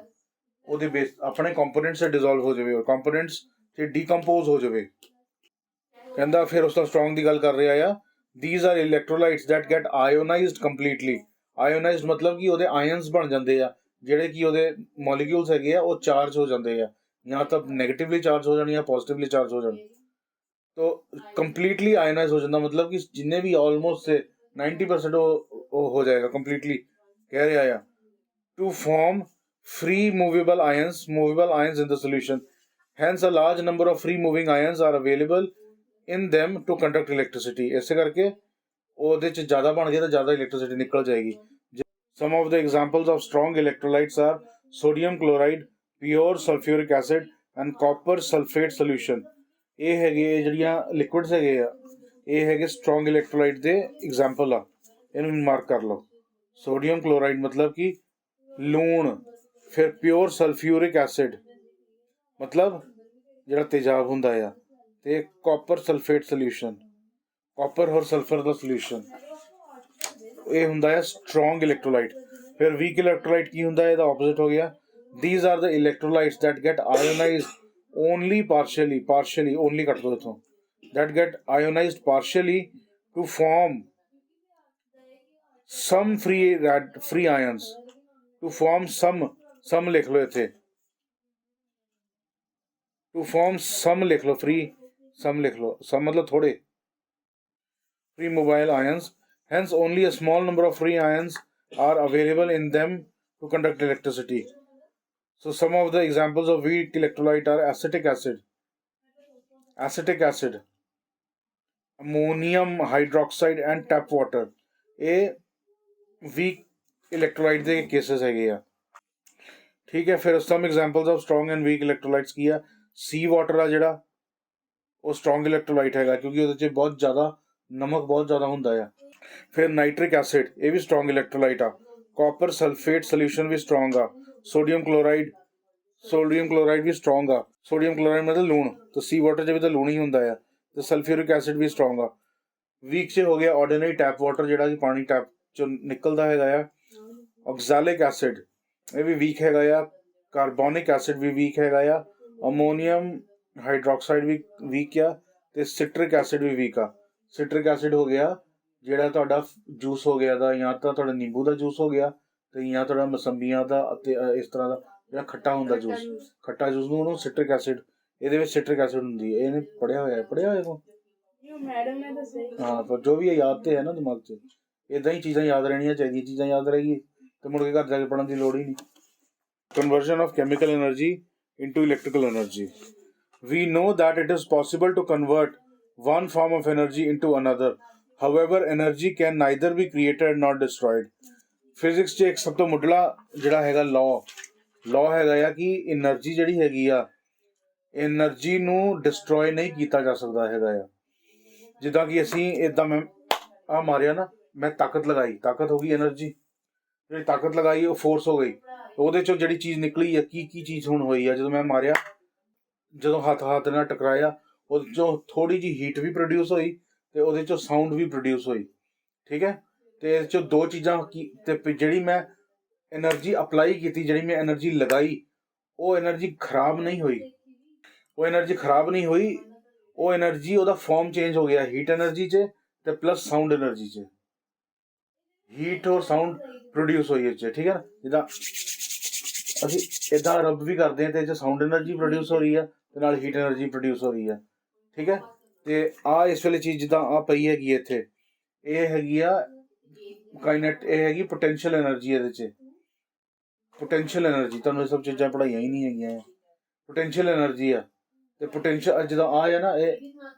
ਉਹਦੇ ਬੇਸ ਆਪਣੇ ਕੰਪੋਨੈਂਟਸ ਤੇ ਡਿਸੋਲਵ ਹੋ ਜਾਵੇ, ਔਰ ਕੰਪੋਨੈਂਟਸ ਤੇ ਡੀਕੰਪੋਜ਼ ਹੋ ਜਾਵੇ. ਕਹਿੰਦਾ ਫਿਰ ਉਸ ਦਾ ਸਟਰੋਂਗ ਦੀ ਗੱਲ ਕਰ ਰਿਹਾ ਆ. These are electrolytes that get ionized completely. Ionized ਮਤਲਬ ਕਿ ਉਹਦੇ ਆਇਨਸ ਬਣ ਜਾਂਦੇ ਆ, ਜਿਹੜੇ ਕਿ ਉਹਦੇ ਮੋਲੀਕਿਊਲਸ ਹੈਗੇ ਆ ਉਹ ਚਾਰਜ ਹੋ ਜਾਂਦੇ ਆ, ਜਾਂ ਤਾਂ ਨੈਗੇਟਿਵਲੀ ਚਾਰਜ ਹੋ ਜਾਣ ਜਾਂ ਪੋਜ਼ਿਟਿਵਲੀ ਚਾਰਜ ਹੋ ਜਾਣ. ਤੋ ਕੰਪਲੀਟਲੀ ਆਇਨਾਈਜ਼ ਹੋ ਜਾਂਦਾ ਮਤਲਬ ਕਿ ਜਿੰਨੇ ਵੀ ਆਲਮੋਸਟ 90% ਉਹ ਹੋ ਜਾਏਗਾ ਕੰਪਲੀਟਲੀ. ਕਹਿ ਰਿਹਾ ਆ to form free movable ions in the solution. Hence, a large number of free moving ions are available in them to conduct electricity. ਇਸੇ ਕਰਕੇ ਉਹਦੇ ਚ ਜ਼ਿਆਦਾ ਬਣ ਗਿਆ ਤਾਂ ਜ਼ਿਆਦਾ ਇਲੈਕਟ੍ਰਿਸਿਟੀ ਨਿਕਲ ਜਾਏਗੀ. Some of the examples of strong electrolytes are sodium chloride, pure sulfuric acid and copper sulfate solution. ਇਹ ਹੈਗੇ ਜਿਹੜੀਆਂ ਲਿਕੁਇਡਸ ਹੈਗੇ ਆ, ਇਹ ਹੈਗੇ ਸਟਰੋਂਗ ਇਲੈਕਟ੍ਰੋਲਾਈਟ ਦੇ ਐਗਜ਼ਾਮਪਲ ਆ. ਇਹਨੂੰ ਮਾਰਕ ਕਰ ਲਓ. ਸੋਡੀਅਮ ਕਲੋਰਾਈਡ ਮਤਲਬ ਕਿ ਲੂਣ, ਫਿਰ ਪਿਓਰ ਸਲਫਿਊਰਿਕ ਐਸਿਡ ਮਤਲਬ ਜਿਹੜਾ ਤੇਜ਼ਾਬ ਹੁੰਦਾ ਆ, ਤੇ ਕਾਪਰ ਸਲਫੇਟ ਸੋਲਿਊਸ਼ਨ, ਕਾਪਰ ਔਰ ਸਲਫਰ ਦਾ ਸੋਲਿਊਸ਼ਨ, ਇਹ ਹੁੰਦਾ ਹੈ ਸਟਰੋਂਗ ਇਲੈਕਟ੍ਰੋਲਾਈਟ. ਫਿਰ ਵੀਕ ਇਲੈਕਟ੍ਰੋਲਾਈਟ ਕੀ ਹੁੰਦਾ ਹੈ, ਇਹਦਾ ਆਪੋਜ਼ਿਟ ਹੋ ਗਿਆ. These are the electrolytes that get ionized only partially only ਕੱਟ ਦੋ ਇੱਥੋਂ, that get ionized partially to form some free ions, to form some ਲਿਖ ਲਓ ਇੱਥੇ, to form some ਲਿਖ ਲਓ, free some ਲਿਖ ਲਓ, some ਮਤਲਬ ਥੋੜੇ free mobile ions. Hence only a small number of free ions are available in them to conduct electricity. So some of the examples of weak electrolyte are acetic acid, ammonium hydroxide and tap water. ਇਹ weak electrolyte ਦੇ cases ਹੈਗੇ ਆ. ਠੀਕ ਹੈ. ਫਿਰ some examples of strong and weak electrolytes ਕੀ ਆ. sea water ਆ ਜਿਹੜਾ ਉਹ strong electrolyte ਹੈਗਾ ਕਿਉਂਕਿ ਉਹਦੇ ਚ ਬਹੁਤ ਜ਼ਿਆਦਾ ਨਮਕ ਬਹੁਤ ਜ਼ਿਆਦਾ ਹੁੰਦਾ ਆ. ਫਿਰ ਨਾਈਟ੍ਰਿਕ ਐਸਿਡ, ਇਹ ਵੀ ਸਟਰੋਂਗ ਇਲੈਕਟ੍ਰੋਲਾਈਟ ਆ. ਕਾਪਰ ਸਲਫੇਟ ਸੋਲਿਊਸ਼ਨ ਵੀ ਸਟਰੋਂਗ ਆ. ਸੋਡੀਅਮ ਕਲੋਰਾਈਡ ਵੀ ਸਟਰੋਂਗ ਆ. ਸੋਡੀਅਮ ਕਲੋਰਾਈਡ ਮਤਲਬ ਲੂਣ, ਤੇ ਸੀ ਵਾਟਰ 'ਚ ਵੀ ਤਾਂ ਲੂਣ ਹੀ ਹੁੰਦਾ ਆ. ਤੇ ਸਲਫਿਊਰਿਕ ਐਸਿਡ ਵੀ ਸਟਰੋਂਗ ਆ. ਵੀਕ 'ਚ ਹੋ ਗਿਆ ਆਰਡੀਨਰੀ ਟੈਪ ਵਾਟਰ, ਜਿਹੜਾ ਕਿ ਪਾਣੀ ਟੈਪ 'ਚੋਂ ਨਿਕਲਦਾ ਹੈਗਾ ਆ. ਆਕਜ਼ੈਲਿਕ ਐਸਿਡ, ਇਹ ਵੀ ਵੀਕ ਹੈਗਾ ਆ. ਕਾਰਬੋਨਿਕ ਐਸਿਡ ਵੀ ਵੀਕ ਹੈਗਾ ਆ. ਅਮੋਨੀਅਮ ਹਾਈਡਰੋਕਸਾਈਡ ਵੀ ਵੀਕ ਆ. ਤੇ ਸਿਟਰਿਕ ਐਸਿਡ ਵੀ ਵੀਕ ਆ. ਸਿਟਰਿਕ ਐਸਿਡ ਹੋ ਗਿਆ ਜਿਹੜਾ ਤੁਹਾਡਾ ਜੂਸ ਹੋ ਗਿਆ ਦਾ, ਜਾਂ ਤਾਂ ਤੁਹਾਡਾ ਨਿੰਬੂ ਦਾ ਜੂਸ ਹੋ ਗਿਆ, ਤੇ ਜਾਂ ਤੁਹਾਡਾ ਮਸੰਬੀਆਂ ਦਾ, ਅਤੇ ਇਸ ਤਰ੍ਹਾਂ ਦਾ ਜਿਹੜਾ ਖੱਟਾ ਹੁੰਦਾ ਜੂਸ, ਖੱਟਾ ਜੂਸ ਨੂੰ ਉਹਨੂੰ ਸਿਟਰਿਕ ਐਸਿਡ, ਇਹਦੇ ਵਿੱਚ ਸਿਟਰਿਕ ਐਸਿਡ ਹੁੰਦੀ ਹੈ. ਇਹਨੇ ਪੜ੍ਹਿਆ ਹੋਇਆ ਤੋਂ
ਮੈਡਮ ਨੇ ਦੱਸਿਆ.
ਹਾਂ, ਪਰ ਜੋ ਵੀ ਇਹ ਯਾਦ ਤੇ ਹੈ ਨਾ ਦਿਮਾਗ 'ਚ, ਇੱਦਾਂ ਹੀ ਚੀਜ਼ਾਂ ਯਾਦ ਰਹਿਣੀਆਂ ਚਾਹੀਦੀਆਂ. ਚੀਜ਼ਾਂ ਯਾਦ ਰਹੇਗੀ ਤੇ ਮੁੜ ਕੇ ਘਰ ਜਾ ਕੇ ਪੜ੍ਹਨ ਦੀ ਲੋੜ ਹੀ ਨਹੀਂ. Conversion of chemical energy into electrical energy. We know that it is possible to convert one form of energy into another. However, energy can neither be created nor destroyed. Physics 'ਚ ਇੱਕ ਸਭ ਤੋਂ ਮੁੱਢਲਾ ਜਿਹੜਾ ਹੈਗਾ law ਹੈਗਾ ਆ ਕਿ એનર્ਜੀ ਜਿਹੜੀ ਹੈਗੀ ਆ, એનર્ਜੀ ਨੂੰ ਡਿਸਟਰੋਏ ਨਹੀਂ ਕੀਤਾ ਜਾ ਸਕਦਾ ਹੈਗਾ ਆ. ਜਿੱਦਾਂ ਕਿ ਅਸੀਂ ਇੱਦਾਂ ਮੈਂ ਆ ਮਾਰਿਆ ਨਾ, ਮੈਂ ਤਾਕਤ ਲਗਾਈ, ਤਾਕਤ ਹੋ ਗਈ એનર્ਜੀ. ਜਿਹੜੀ ਤਾਕਤ ਲਗਾਈ ਉਹ ਫੋਰਸ ਹੋ ਗਈ. ਉਹਦੇ 'ਚੋਂ ਜਿਹੜੀ ਚੀਜ਼ ਨਿਕਲੀ ਆ, ਕੀ ਚੀਜ਼ ਹੁਣ ਹੋਈ ਆ, ਜਦੋਂ ਮੈਂ ਮਾਰਿਆ, ਜਦੋਂ ਹੱਥ ਨਾਲ ਟਕਰਾਇਆ ਉਹਦੇ ਚੋਂ ਥੋੜੀ ਜੀ ਹੀਟ ਵੀ ਪ੍ਰੋਡਿਊਸ ਹੋਈ ਤੇ ਉਹਦੇ ਚੋਂ ਸਾਊਂਡ ਵੀ ਪ੍ਰੋਡਿਊਸ ਹੋਈ। ਠੀਕ ਹੈ, ਤੇ ਇਹਦੇ ਚੋਂ ਦੋ ਚੀਜ਼ਾਂ ਕੀ, ਤੇ ਜਿਹੜੀ ਮੈਂ એનર્ਜੀ ਅਪਲਾਈ ਕੀਤੀ, ਜਿਹੜੀ ਮੈਂ એનર્ਜੀ ਲਗਾਈ, ਉਹ એનર્ਜੀ ਖਰਾਬ ਨਹੀਂ ਹੋਈ। ਉਹ એનર્ਜੀ ਖਰਾਬ ਨਹੀਂ ਹੋਈ, ਉਹ એનર્ਜੀ ਉਹਦਾ ਫਾਰਮ ਚੇਂਜ ਹੋ ਗਿਆ ਹੀਟ એનર્ਜੀ 'ਚ ਤੇ ਪਲੱਸ ਸਾਊਂਡ એનર્ਜੀ 'ਚ। ਹੀਟ ਔਰ ਸਾਊਂਡ ਪ੍ਰੋਡਿਊਸ ਹੋਈ ਇਹ 'ਚ। ਠੀਕ ਹੈ ਨਾ, ਜਿੱਦਾਂ ਅਸੀਂ ਇਦਾਂ ਰਬ ਵੀ ਕਰਦੇ ਹਾਂ ਤੇ ਇਹ 'ਚ ਸਾਊਂਡ એનર્ਜੀ ਪ੍ਰੋਡਿਊਸ ਹੋ ਰਹੀ ਆ ਤੇ ਨਾਲ ਹੀਟ એનર્ਜੀ ਪ੍ਰੋਡਿਊਸ ਹੋ ਰਹੀ ਆ। ਠੀਕ ਹੈ, ਤੇ ਆ ਇਸ ਵੇਲੇ ਚੀਜ਼ ਜਿੱਦਾਂ ਆ ਪਈ ਹੈਗੀ ਇੱਥੇ, ਇਹ ਹੈਗੀ ਆ ਕਾਈਨੈਟ, ਇਹ ਹੈਗੀ ਪੋਟੈਂਸ਼ੀਅਲ એનર્ਜੀ। ਇਹਦੇ 'ਚ ਪੋਟੈਂਸ਼ੀਅਲ એનર્ਜੀ, ਤੁਹਾਨੂੰ ਇਹ ਸਭ ਚੀਜ਼ਾਂ ਪੜ੍ਹਾਈਆਂ ਹੀ ਨਹੀਂ ਹੈਗੀਆਂ। ਪੋਟੈਂਸ਼ੀਅਲ એનર્ਜੀ ਆ, ਤੇ ਪੋਟੈਂਸ਼ੀਅਲ ਜਦੋਂ ਆ ਹੈ ਨਾ, ਇਹ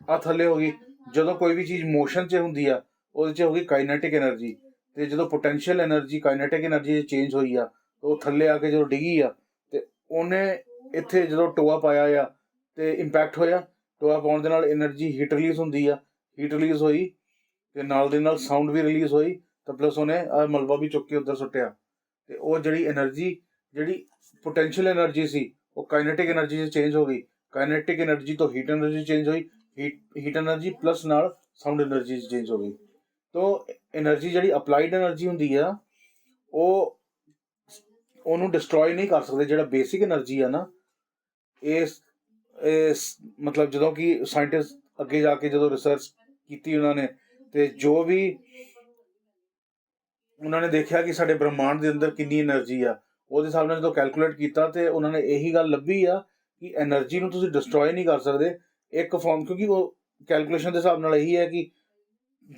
ਆ ਥੱਲੇ ਹੋ ਗਈ। ਜਦੋਂ ਕੋਈ ਵੀ ਚੀਜ਼ ਮੋਸ਼ਨ 'ਚ ਹੁੰਦੀ ਆ ਉਹਦੇ 'ਚ ਹੋ ਗਈ ਕਾਈਨੈਟਿਕ એનર્ਜੀ, ਤੇ ਜਦੋਂ ਪੋਟੈਂਸ਼ੀਅਲ એનર્ਜੀ ਕਾਈਨੈਟਿਕ એનર્ਜੀ 'ਚ ਚੇਂਜ ਹੋਈ ਆ, ਉਹ ਥੱਲੇ ਆ ਕੇ ਜਦੋਂ ਡਿੱਗੀ ਆ ਤੇ ਉਹਨੇ ਇੱਥੇ ਜਦੋਂ ਟੋਆ ਪਾਇਆ ਆ ਤੇ ਇੰਪੈਕਟ ਹੋਇਆ। ਟੋਆ ਪਾਉਣ ਦੇ ਨਾਲ એનર્ਜੀ ਹੀਟ ਰਿਲੀਜ਼ ਹੁੰਦੀ ਆ, ਹੀਟ ਰਿਲੀਜ਼ ਹੋਈ ਤੇ ਨਾਲ ਦੇ ਨਾਲ ਸਾਊਂਡ ਵੀ ਰਿਲੀਜ਼ ਹੋਈ, ਤਾਂ ਪਲੱਸ ਉਹਨੇ ਮਲਬਾ ਵੀ ਚੁੱਕ ਕੇ ਉੱਧਰ ਸੁੱਟਿਆ। ਤੇ ਉਹ ਜਿਹੜੀ એનર્ਜੀ, ਜਿਹੜੀ ਪੋਟੈਂਸ਼ੀਅਲ એનર્ਜੀ ਸੀ, ਉਹ ਕਾਈਨੈਟਿਕ એનર્ਜੀ 'ਚ ਚੇਂਜ ਹੋ ਗਈ। ਕਾਈਨੈਟਿਕ એનર્ਜੀ ਤੋਂ ਹੀਟ એનર્ਜੀ ਚੇਂਜ ਹੋਈ, ਹੀਟ એનર્ਜੀ ਪਲੱਸ ਨਾਲ ਸਾਊਂਡ એનર્ਜੀ 'ਚ ਚੇਂਜ ਹੋ ਗਈ। ਤੋ એનર્ਜੀ ਜਿਹੜੀ ਅਪਲਾਈਡ એનર્ਜੀ ਹੁੰਦੀ ਆ, ਉਹਨੂੰ ਡਿਸਟਰੋਏ ਨਹੀਂ ਕਰ ਸਕਦੇ। ਜਿਹੜਾ ਬੇਸਿਕ એનર્ਜੀ ਆ ਨਾ, ਇਸ ਮਤਲਬ ਜਦੋਂ ਕਿ ਸਾਇੰਟਿਸਟ ਅੱਗੇ ਜਾ ਕੇ ਜਦੋਂ ਰਿਸਰਚ ਕੀਤੀ ਉਹਨਾਂ ਨੇ, ਤੇ ਜੋ ਵੀ ਉਹਨਾਂ ਨੇ ਦੇਖਿਆ ਕਿ ਸਾਡੇ ਬ੍ਰਹਿਮੰਡ ਦੇ ਅੰਦਰ ਕਿੰਨੀ એનર્ਜੀ ਆ, ਉਹਦੇ ਹਿਸਾਬ ਨਾਲ ਜਦੋਂ ਕੈਲਕੂਲੇਟ ਕੀਤਾ ਤੇ ਉਹਨਾਂ ਨੇ ਇਹੀ ਗੱਲ ਲੱਭੀ ਆ ਕਿ એનર્ਜੀ ਨੂੰ ਤੁਸੀਂ ਡਿਸਟਰੋਏ ਨਹੀਂ ਕਰ ਸਕਦੇ ਇੱਕ ਫਾਰਮ, ਕਿਉਂਕਿ ਉਹ ਕੈਲਕੂਲੇਸ਼ਨ ਦੇ ਹਿਸਾਬ ਨਾਲ ਇਹੀ ਹੈ ਕਿ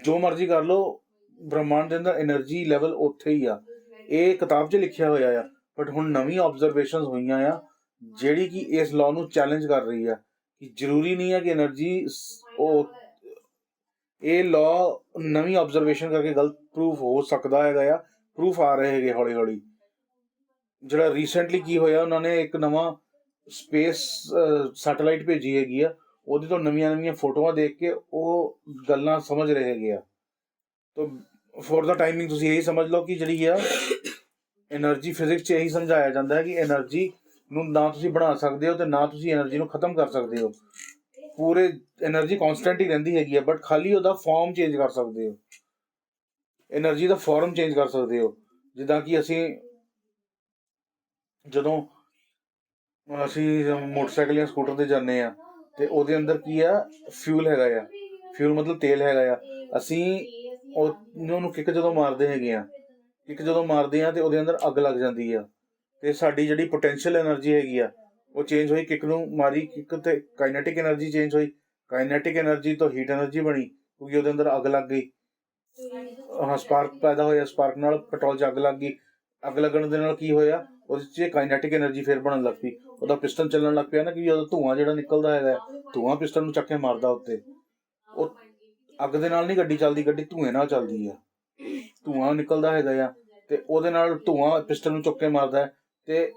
ਜੋ ਮਰਜ਼ੀ ਕਰ ਲਓ, ਬ੍ਰਹਿਮੰਡ ਦੇ ਅੰਦਰ એનર્ਜੀ ਲੈਵਲ ਉੱਥੇ ਹੀ ਆ। ਇਹ ਕਿਤਾਬ 'ਚ ਲਿਖਿਆ ਹੋਇਆ ਆ, ਬਟ ਹੁਣ ਨਵੀਂ ਆਬਜ਼ਰਵੇਸ਼ਨਸ ਹੋਈਆਂ ਆ ਜਿਹੜੀ ਕਿ ਇਸ ਲਾਅ ਨੂੰ ਚੈਲੰਜ ਕਰ ਰਹੀ ਆ ਕਿ ਜ਼ਰੂਰੀ ਨਹੀਂ ਹੈ ਕਿ એનર્ਜੀ ਉਹ, ਇਹ ਲਾਅ ਨਵੀਂ ਆਬਜ਼ਰਵੇਸ਼ਨ ਕਰਕੇ ਗਲਤ ਪ੍ਰੂਫ ਹੋ ਸਕਦਾ ਹੈਗਾ ਆ। ਪ੍ਰੂਫ ਆ ਰਹੇ ਹੈਗੇ ਹੌਲੀ ਹੌਲੀ। ਜਿਹੜਾ ਰੀਸੈਂਟਲੀ ਕੀ ਹੋਇਆ, ਉਹਨਾਂ ਨੇ ਇੱਕ ਨਵਾਂ ਸਪੇਸ ਸੈਟੇਲਾਈਟ ਭੇਜੀ ਹੈਗੀ ਆ, ਉਹਦੇ ਤੋਂ ਨਵੀਆਂ ਨਵੀਆਂ ਫੋਟੋਆਂ ਦੇਖ ਕੇ ਉਹ ਗੱਲਾਂ ਸਮਝ ਰਹੇ ਹੈਗੇ ਆ। ਤਾਂ ਫੋਰ ਦਾ ਟਾਈਮਿੰਗ ਤੁਸੀਂ ਇਹੀ ਸਮਝ ਲਓ ਕਿ ਜਿਹੜੀ ਆ એનર્ਜੀ ਫਿਜ਼ਿਕਸ 'ਚ ਇਹੀ ਸਮਝਾਇਆ ਜਾਂਦਾ ਹੈ ਕਿ એનર્ਜੀ ਨੂੰ ਨਾ ਤੁਸੀਂ ਬਣਾ ਸਕਦੇ ਹੋ ਤੇ ਨਾ ਤੁਸੀਂ એનર્ਜੀ ਨੂੰ ਖਤਮ ਕਰ ਸਕਦੇ ਹੋ। ਪੂਰੇ એનર્ਜੀ ਕਨਸਟੈਂਟ ਹੀ ਰਹਿੰਦੀ ਹੈਗੀ ਆ, ਬਟ ਖਾਲੀ ਉਹਦਾ ਫਾਰਮ ਚੇਂਜ ਕਰ ਸਕਦੇ ਹੋ। એનર્ਜੀ ਦਾ ਫਾਰਮ ਚੇਂਜ ਕਰ ਸਕਦੇ ਹੋ। ਜਿੱਦਾਂ ਕਿ ਜਦੋਂ ਅਸੀਂ ਮੋਟਰਸਾਈਕਲ ਜਾਂ ਸਕੂਟਰ ਤੇ ਜਾਂਦੇ ਆ ਤੇ ਉਹਦੇ ਅੰਦਰ ਕੀ ਆ, ਫਿਊਲ ਹੈਗਾ ਆ। ਫਿਊਲ ਮਤਲਬ ਤੇਲ ਹੈਗਾ ਆ। ਅਸੀਂ ਉਹਨੂੰ ਕਿੱਕ ਜਦੋਂ ਮਾਰਦੇ ਹੈਗੇ ਆ, ਕਿੱਕ ਜਦੋਂ ਮਾਰਦੇ ਆ ਤੇ ਉਹਦੇ ਅੰਦਰ ਅੱਗ ਲੱਗ ਜਾਂਦੀ ਆ। ਤੇ ਸਾਡੀ ਜਿਹੜੀ ਪੋਟੈਂਸ਼ੀਅਲ એનર્ਜੀ ਹੈਗੀ ਆ, ਉਹ ਚੇਂਜ ਹੋਈ। ਕਿੱਕ ਨੂੰ ਮਾਰੀ, ਕਿੱਕ ਤੇ ਕਾਈਨੈਟਿਕ એનર્ਜੀ ਚੇਂਜ ਹੋਈ। ਕਾਈਨੈਟਿਕ એનર્ਜੀ ਤੋਂ ਹੀਟ એનર્ਜੀ ਬਣੀ ਕਿਉਂਕਿ ਉਹਦੇ ਅੰਦਰ ਅੱਗ ਲੱਗ ਗਈ। ਸਪਾਰਕ ਪੈਦਾ ਹੋਇਆ, ਸਪਾਰਕ ਨਾਲ ਪੈਟਰੋਲ 'ਚ ਅੱਗ ਲੱਗ ਗਈ। ਅੱਗ ਲੱਗਣ ਦੇ ਨਾਲ ਕੀ ਹੋਇਆ, ਉਹਦੇ 'ਚ ਕਾਈਨੈਟਿਕ એનર્ਜੀ ਫਿਰ ਬਣਨ ਲੱਗ ਪਈ। ਉਹਦਾ ਪਿਸਟਨ ਚੱਲਣ ਲੱਗ ਪਿਆ ਨਾ, ਕਿ ਉਹਦਾ ਧੂੰਆਂ ਜਿਹੜਾ ਨਿਕਲਦਾ ਹੈਗਾ, ਧੂੰਆਂ ਪਿਸਟਨ ਨੂੰ ਚੱਕ ਕੇ ਮਾਰਦਾ ਉੱਤੇ। ਉਹ ਅੱਗ ਦੇ ਨਾਲ ਨਹੀਂ ਗੱਡੀ ਚੱਲਦੀ, ਗੱਡੀ ਧੂਏ ਨਾਲ ਚੱਲਦੀ ਆ। ਧੂੰਆਂ ਨਿਕਲਦਾ ਹੈਗਾ ਆ ਤੇ ਉਹਦੇ ਨਾਲ ਧੂੰਆਂ ਪਿਸਟਨ ਨੂੰ ਚੁੱਕ ਕੇ ਮਾਰਦਾ ਹੈ ਤੇ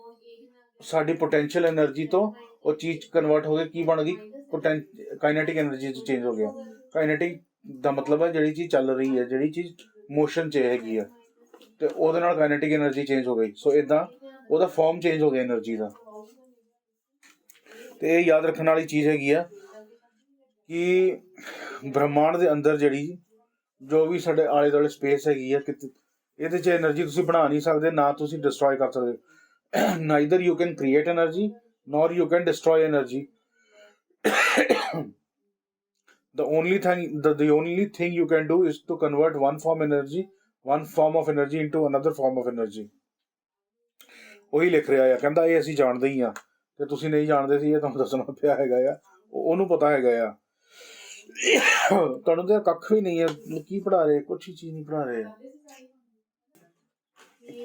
ਸਾਡੀ ਪੋਟੈਂਸ਼ੀਅਲ એનર્ਜੀ ਤੋਂ ਉਹ ਚੀਜ਼ ਕਨਵਰਟ ਹੋ ਕੇ ਕੀ ਬਣ ਗਈ, ਕਾਈਨੈਟਿਕ એનર્ਜੀ 'ਚ ਚੇਂਜ ਹੋ ਗਿਆ। ਕਾਈਨੈਟਿਕ ਦਾ ਮਤਲਬ ਹੈ ਜਿਹੜੀ ਚੀਜ਼ ਚੱਲ ਰਹੀ ਹੈ, ਜਿਹੜੀ ਚੀਜ਼ ਮੋਸ਼ਨ 'ਚ ਹੈਗੀ ਆ, ਤੇ ਉਹਦੇ ਨਾਲ ਕਾਈਨੈਟਿਕ એનર્ਜੀ ਚੇਂਜ ਹੋ ਗਈ। ਸੋ ਇਦਾਂ ਉਹਦਾ ਫਾਰਮ ਚੇਂਜ ਹੋ ਗਿਆ એનર્ਜੀ ਦਾ। ਤੇ ਇਹ ਯਾਦ ਰੱਖਣ ਵਾਲੀ ਚੀਜ਼ ਹੈਗੀ ਆ ਕਿ ਬ੍ਰਹਿਮੰਡ ਦੇ ਅੰਦਰ ਜਿਹੜੀ ਜੋ ਵੀ ਸਾਡੇ ਆਲੇ ਦੁਆਲੇ ਸਪੇਸ ਹੈਗੀ ਆ, ਇਹਦੇ 'ਚ એનર્ਜੀ ਤੁਸੀਂ ਬਣਾ ਨਹੀਂ ਸਕਦੇ, ਨਾ ਤੁਸੀਂ ਡਿਸਟਰੋਏ ਕਰ ਸਕਦੇ। neither you can create energy nor you can destroy energy. The only thing you can do is to convert one form of energy into another form of energy. ਉਹੀ ਲਿਖ ਰਿਹਾ ਆ, ਕਹਿੰਦਾ ਇਹ ਅਸੀਂ ਜਾਣਦੇ ਹੀ ਆ ਤੇ ਤੁਸੀਂ ਨਹੀਂ ਜਾਣਦੇ ਸੀ, ਇਹ ਤੁਹਾਨੂੰ ਦੱਸਣਾ ਪਿਆ ਹੈਗਾ ਆ। ਉਹਨੂੰ ਪਤਾ ਹੈਗਾ ਆ, ਤੁਹਾਨੂੰ ਤਾਂ ਕੱਖ ਵੀ ਨਹੀਂ ਹੈ। ਕੀ ਪੜ੍ਹਾ ਰਹੇ, ਕੁਛ ਹੀ ਚੀਜ਼ ਨਹੀਂ ਪੜ੍ਹਾ ਰਹੇ।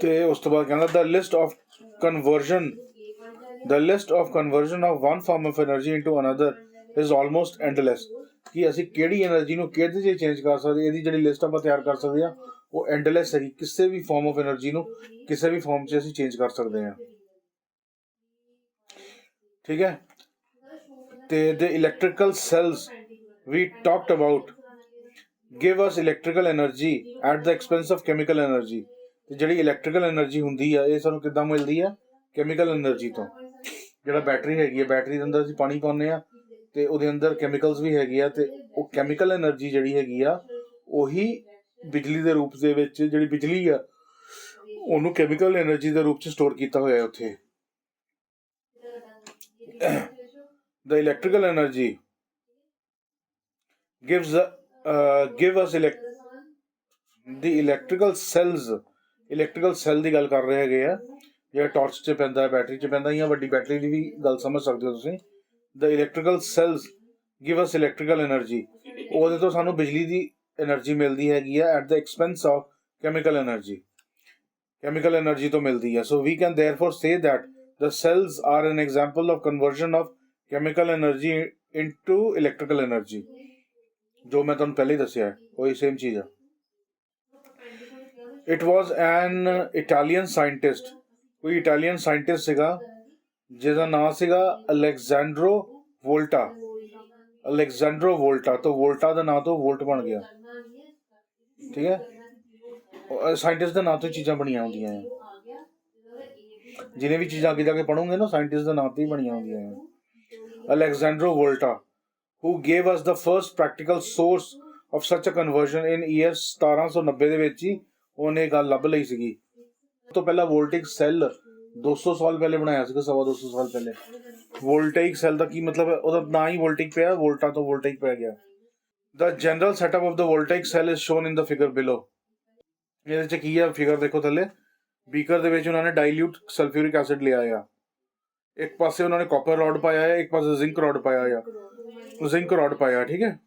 ਤੇ ਉਸ ਤੋਂ ਬਾਅਦ ਕਹਿੰਦਾ the list of conversion of one form of energy into another is almost endless. ਕਿ ਅਸੀਂ ਕਿਹੜੀ એનર્ਜੀ ਨੂੰ ਕਿਹਦੇ 'ਚ ਚੇਂਜ ਕਰ ਸਕਦੇ, ਇਹਦੀ ਜਿਹੜੀ ਲਿਸਟ ਆਪਾਂ ਤਿਆਰ ਕਰ ਸਕਦੇ ਆ ਉਹ ਐਂਡਲੈਸ ਹੈਗੀ। ਕਿਸੇ ਵੀ ਫਾਰਮ ਆਫ એનર્ਜੀ ਨੂੰ ਕਿਸੇ ਵੀ ਫਾਰਮ 'ਚ ਅਸੀਂ ਚੇਂਜ ਕਰ ਸਕਦੇ ਹਾਂ। ਠੀਕ ਹੈ, ਤੇ the electrical cells we talked about give us electrical energy at the expense of chemical energy. ਤੇ ਜਿਹੜੀ ਇਲੈਕਟ੍ਰੀਕਲ એનર્ਜੀ ਹੁੰਦੀ ਆ, ਇਹ ਸਾਨੂੰ ਕਿੱਦਾਂ ਮਿਲਦੀ ਆ, ਕੈਮੀਕਲ એનર્ਜੀ ਤੋਂ। ਜਿਹੜਾ ਬੈਟਰੀ ਹੈਗੀ ਆ, ਬੈਟਰੀ ਦੇ ਅੰਦਰ ਅਸੀਂ ਪਾਣੀ ਪਾਉਂਦੇ ਆ ਤੇ ਉਹਦੇ ਅੰਦਰ ਕੈਮੀਕਲਸ ਵੀ ਹੈਗੇ ਆ, ਤੇ ਉਹ ਕੈਮੀਕਲ એનર્ਜੀ ਜਿਹੜੀ ਹੈਗੀ ਆ ਉਹੀ ਬਿਜਲੀ ਦੇ ਰੂਪ ਦੇ ਵਿੱਚ, ਜਿਹੜੀ ਬਿਜਲੀ ਆ ਉਹਨੂੰ ਕੈਮੀਕਲ એનર્ਜੀ ਦੇ ਰੂਪ ਚ ਸਟੋਰ ਕੀਤਾ ਹੋਇਆ ਉੱਥੇ। The electrical energy gives give us the electrical cell ਦੀ ਗੱਲ ਕਰ ਰਹੇ ਹੈਗੇ ਆ, ਜਿਹੜਾ ਟਾਰਚ 'ਚ ਪੈਂਦਾ ਹੈ, ਬੈਟਰੀ 'ਚ ਪੈਂਦਾ, ਜਾਂ ਵੱਡੀ ਬੈਟਰੀ ਦੀ ਵੀ ਗੱਲ ਸਮਝ ਸਕਦੇ ਹੋ ਤੁਸੀਂ। The electrical cells give us electrical energy, ਉਹਦੇ ਤੋਂ ਸਾਨੂੰ ਬਿਜਲੀ ਦੀ એનર્ਜੀ ਮਿਲਦੀ ਹੈਗੀ ਆ at the expense of chemical energy, chemical energy ਤੋਂ ਮਿਲਦੀ ਹੈ। So we can therefore say that the cells are an example of conversion of chemical energy into electrical energy, ਜੋ ਮੈਂ ਤੁਹਾਨੂੰ ਪਹਿਲੇ ਹੀ ਦੱਸਿਆ ਉਹੀ ਸੇਮ ਚੀਜ਼ ਆ। It was an Italian scientist, ਕੋਈ ਇਟਾਲੀਅਨ ਸਾਇੰਟਿਸਟ ਸੀਗਾ ਜਿਹਦਾ ਨਾਮ ਸੀਗਾ ਅਲੈਗਜ਼ੈਂਡਰੋ ਵੋਲਟਾ। ਅਲੈਗਜ਼ੈਂਡਰੋ ਵੋਲਟਾ ਤੋਂ ਵੋਲਟਾ ਦਾ ਨਾਂ ਤੋਂ ਵੋਲਟ ਬਣ ਗਿਆ, ਠੀਕ ਹੈ। ਸਾਇੰਟਿਸਟ ਦੇ ਨਾਂ ਤੋਂ ਚੀਜ਼ਾਂ ਬਣੀਆਂ ਹੁੰਦੀਆਂ ਹੈ, ਜਿਹਨੇ ਵੀ ਚੀਜ਼ਾਂ ਅੱਗੇ ਜਾ ਕੇ ਪੜ੍ਹੋਗੇ ਨਾ ਸਾਇੰਟਿਸਟ ਦੇ ਨਾਂ ਤੋਂ ਹੀ ਬਣੀਆਂ ਹੁੰਦੀਆਂ ਹੈ। Alexandro Volta, who gave us the first practical source of such a conversion in year 1790 ਦੇ ਵਿੱਚ ਹੀ ਉਹਨੇ ਗੱਲ ਲੱਭ ਲਈ ਸੀਗੀ। ਉਸ ਤੋਂ ਪਹਿਲਾਂ ਵੋਲਟਿਕ ਸੈੱਲ 200 ਸਾਲ ਪਹਿਲੇ ਬਣਾਇਆ ਸੀਗਾ, 250 ਸਾਲ ਪਹਿਲੇ। ਵੋਲਟਾਈਕ ਸੈੱਲ ਦਾ ਕੀ ਮਤਲਬ ਹੈ, ਉਹਦਾ ਨਾਂ ਹੀ ਵੋਲਟਿਕ ਪਿਆ, ਵੋਲਟਾ ਤੋਂ ਵੋਲਟਾਈਕ ਪੈ ਗਿਆ। The general setup of the voltaic cell is shown in the figure below. ਇਹਦੇ ਚ ਕੀ ਆ, ਫਿਗਰ ਦੇਖੋ ਥੱਲੇ। ਬੀਕਰ ਦੇ ਵਿੱਚ ਉਹਨਾਂ ਨੇ ਡਾਈਲਿਊਟ ਸਲਫਿਊਰਿਕ ਐਸਿਡ ਲਿਆ ਆ, ਇੱਕ ਪਾਸੇ ਉਹਨਾਂ ਨੇ ਕਾਪਰ ਰੋਡ ਪਾਇਆ ਹੈ, ਇੱਕ ਪਾਸੇ ਜ਼ਿੰਕ ਰੋਡ ਪਾਇਆ ਆ, ਜ਼ਿੰਕ ਰੋਡ ਪਾਇਆ, ਠੀਕ ਹੈ।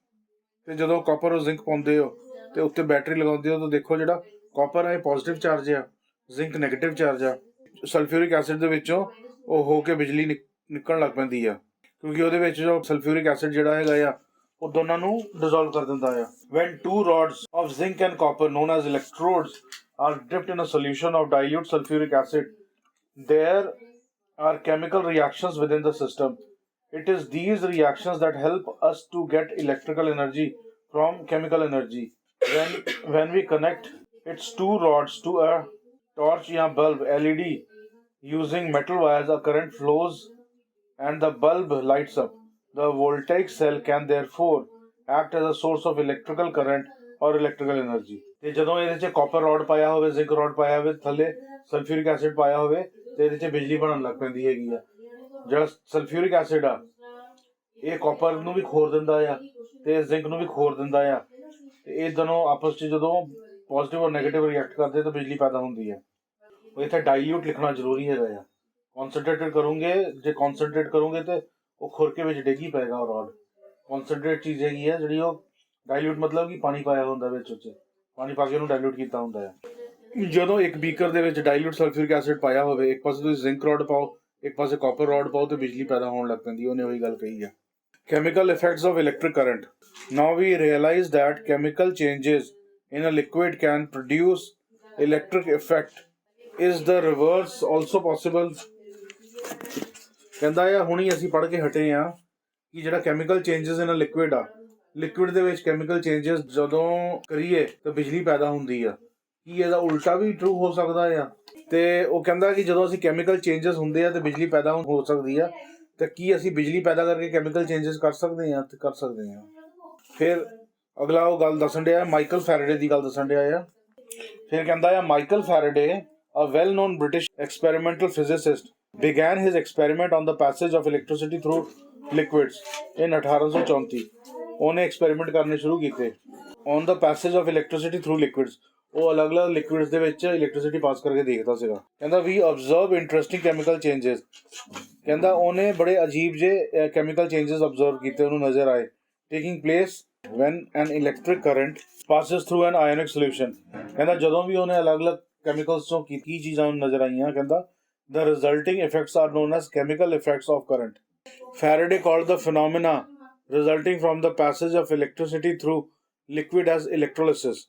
ਤੇ ਜਦੋਂ ਕਾਪਰ ਔਰ ਜ਼ਿੰਕ ਪਾਉਂਦੇ ਹੋ ਤੇ ਉੱਤੇ ਬੈਟਰੀ ਲਗਾਉਂਦੇ ਹੋ ਤਾਂ ਦੇਖੋ ਜਿਹੜਾ ਕਾਪਰ ਹੈ ਪੋਜ਼ਿਟਿਵ ਚਾਰਜ ਆ, ਜ਼ਿੰਕ ਨੈਗੇਟਿਵ ਚਾਰਜ ਆ। ਸਲਫਿਊਰਿਕ ਐਸਿਡ ਦੇ ਵਿੱਚੋਂ ਉਹ ਹੋ ਕੇ ਬਿਜਲੀ ਨਿਕਲਣ ਲੱਗ ਪੈਂਦੀ ਆ, ਕਿਉਂਕਿ ਉਹਦੇ ਵਿੱਚ ਜੋ ਸਲਫਿਊਰਿਕ ਐਸਿਡ ਜਿਹੜਾ ਹੈਗਾ ਆ ਉਹ ਦੋਨਾਂ ਨੂੰ ਡਿਸੋਲਵ ਕਰ ਦਿੰਦਾ ਆ। When two rods of zinc and copper known as electrodes are dipped in a solution of dilute sulfuric acid, there are chemical reactions within the system. It is these reactions that help us to get electrical energy from chemical energy. When we connect its two rods to a torch or bulb LED using metal wires, a current flows and the bulb lights up. The voltaic cell can therefore act as a source of electrical current or electrical energy. ਤੇ ਜਦੋਂ ਇਹਦੇ 'ਚ ਕਾਪਰ ਰੋਡ ਪਾਇਆ ਹੋਵੇ, ਜ਼ਿੰਕ ਰੋਡ ਪਾਇਆ ਹੋਵੇ, ਥੱਲੇ ਸਲਫਿਊਰਿਕ ਐਸਿਡ ਪਾਇਆ ਹੋਵੇ ਤੇ ਇਹਦੇ 'ਚ ਬਿਜਲੀ ਬਣਨ ਲੱਗ ਪੈਂਦੀ ਹੈਗੀ ਆ। ਜਿਹੜਾ ਸਲਫਿਊਰਿਕ ਐਸਿਡ ਆ ਇਹ ਕਾਪਰ ਨੂੰ ਵੀ ਖੋਰ ਦਿੰਦਾ ਆ ਤੇ ਜ਼ਿੰਕ ਨੂੰ ਵੀ ਖੋਰ ਦਿੰਦਾ ਆ, ਤੇ ਇਹ ਦੋਨੋਂ ਆਪਸ 'ਚ ਜਦੋਂ ਪੋਜ਼ਿਟਿਵ ਔਰ ਨੈਗੇਟਿਵ ਰਿਐਕਟ ਕਰਦੇ ਤਾਂ ਬਿਜਲੀ ਪੈਦਾ ਹੁੰਦੀ ਹੈ। ਉਹ ਇੱਥੇ ਡਾਈਲਿਊਟ ਲਿਖਣਾ ਜ਼ਰੂਰੀ ਹੈਗਾ ਆ। ਕੌਨਸਨਟ੍ਰੇਟਡ ਕਰੋਗੇ, ਜੇ ਕੌਨਸਨਟ੍ਰੇਟ ਕਰੋਗੇ ਤੇ ਉਹ ਖੁਰ ਕੇ ਵਿੱਚ ਡਿੱਗ ਹੀ ਪਏਗਾ ਉਹ ਰੋਡ। ਕੌਨਸਨਟ੍ਰੇਟ ਚੀਜ਼ ਹੈਗੀ ਆ ਜਿਹੜੀ ਉਹ ਡਾਈਲਿਊਟ ਮਤਲਬ ਕਿ ਪਾਣੀ ਪਾਇਆ ਹੁੰਦਾ ਵਿੱਚ, ਉੱਚ ਪਾਣੀ ਪਾ ਕੇ ਉਹਨੂੰ ਡਾਈਲਿਊਟ ਕੀਤਾ ਹੁੰਦਾ ਹੈ। ਜਦੋਂ ਇੱਕ ਬੀਕਰ ਦੇ ਵਿੱਚ ਡਾਈਲਿਊਟ ਸਲਫਿਊਰਿਕ ਐਸਿਡ ਪਾਇਆ ਹੋਵੇ, ਇੱਕ ਪਾਸੇ ਤੁਸੀਂ ਜ਼ਿੰਕ ਰੋਡ ਪਾਓ, ਇੱਕ ਪਾਸੇ ਕਾਪਰ ਰੋਡ ਪਾਓ ਤੇ ਬਿਜਲੀ ਪੈਦਾ ਹੋਣ ਲੱਗ ਪੈਂਦੀ। ਉਹਨੇ ਉਹੀ ਗੱਲ ਕਹੀ ਹੈ। Chemical effects of electric current. Now we realize that chemical changes in a liquid can produce electric effect. Is the reverse also possible? ਕਹਿੰਦਾ ਆ ਹੁਣੀ ਅਸੀਂ ਪੜ੍ਹ ਕੇ ਹਟੇ ਆ ਕਿ ਜਿਹੜਾ ਕੈਮੀਕਲ ਚੇਂਜਸ ਇਨ ਅ ਲਿਕੁਇਡ ਆ, ਲਿਕੁਇਡ ਦੇ ਵਿੱਚ ਕੈਮੀਕਲ ਚੇਂਜਸ ਜਦੋਂ ਕਰੀਏ ਤਾਂ ਬਿਜਲੀ ਪੈਦਾ ਹੁੰਦੀ ਆ। ਕੀ ਇਹਦਾ ਉਲਟਾ ਵੀ ਟਰੂ ਹੋ ਸਕਦਾ ਆ? ਤੇ ਉਹ ਕਹਿੰਦਾ ਕਿ ਜਦੋਂ ਅਸੀਂ ਕੈਮੀਕਲ ਚੇਂਜਸ ਹੁੰਦੇ ਆ ਤੇ ਬਿਜਲੀ ਪੈਦਾ ਹੋ ਸਕਦੀ ਆ, ਤੇ ਕੀ ਅਸੀਂ ਬਿਜਲੀ ਪੈਦਾ ਕਰਕੇ ਕੈਮੀਕਲ ਚੇਂਜਸ ਕਰ ਸਕਦੇ ਆ? ਤੇ ਕਰ ਸਕਦੇ ਆ। ਫਿਰ ਅਗਲਾ ਉਹ ਗੱਲ ਦੱਸਣ ਡਿਆ, ਮਾਈਕਲ ਫੈਰਾਡੇ ਦੀ ਗੱਲ ਦੱਸਣ ਡਿਆ ਆ। ਫਿਰ ਕਹਿੰਦਾ ਆ Michael ਫੈਰਾਡੇ, a well-known British experimental physicist, began his experiment on the passage of electricity through liquids in 1834. ਉਹਨੇ ਐਕਸਪੈਰੀਮੈਂਟ ਕਰਨੇ ਸ਼ੁਰੂ ਕੀਤੇ on the passage of electricity through liquids. ਉਹ ਅਲੱਗ-ਅਲੱਗ ਲਿਕੁਇਡਸ ਦੇ ਵਿੱਚ ਇਲੈਕਟ੍ਰਿਸਿਟੀ ਪਾਸ ਕਰਕੇ ਦੇਖਦਾ ਸੀਗਾ। ਕਹਿੰਦਾ we observe interesting chemical changes. ਕਹਿੰਦਾ ਉਹਨੇ ਬੜੇ ਅਜੀਬ ਜਿਹੇ ਕੈਮੀਕਲ ਚੇਂਜਸ ਅਬਜ਼ਰਵ ਕੀਤੇ, ਉਹਨੂੰ ਨਜ਼ਰ ਆਏ, taking place when an electric current passes through an ionic solution. ਕਹਿੰਦਾ ਜਦੋਂ ਵੀ ਉਹਨੇ ਅਲੱਗ-ਅਲੱਗ ਕੈਮੀਕਲਸ ਤੋਂ ਕੀ ਚੀਜ਼ਾਂ ਉਹਨੂੰ ਨਜ਼ਰ ਆਈਆਂ, ਕਹਿੰਦਾ the resulting effects are known as chemical effects of current. Faraday called the phenomena resulting from the passage of electricity through liquid as electrolysis.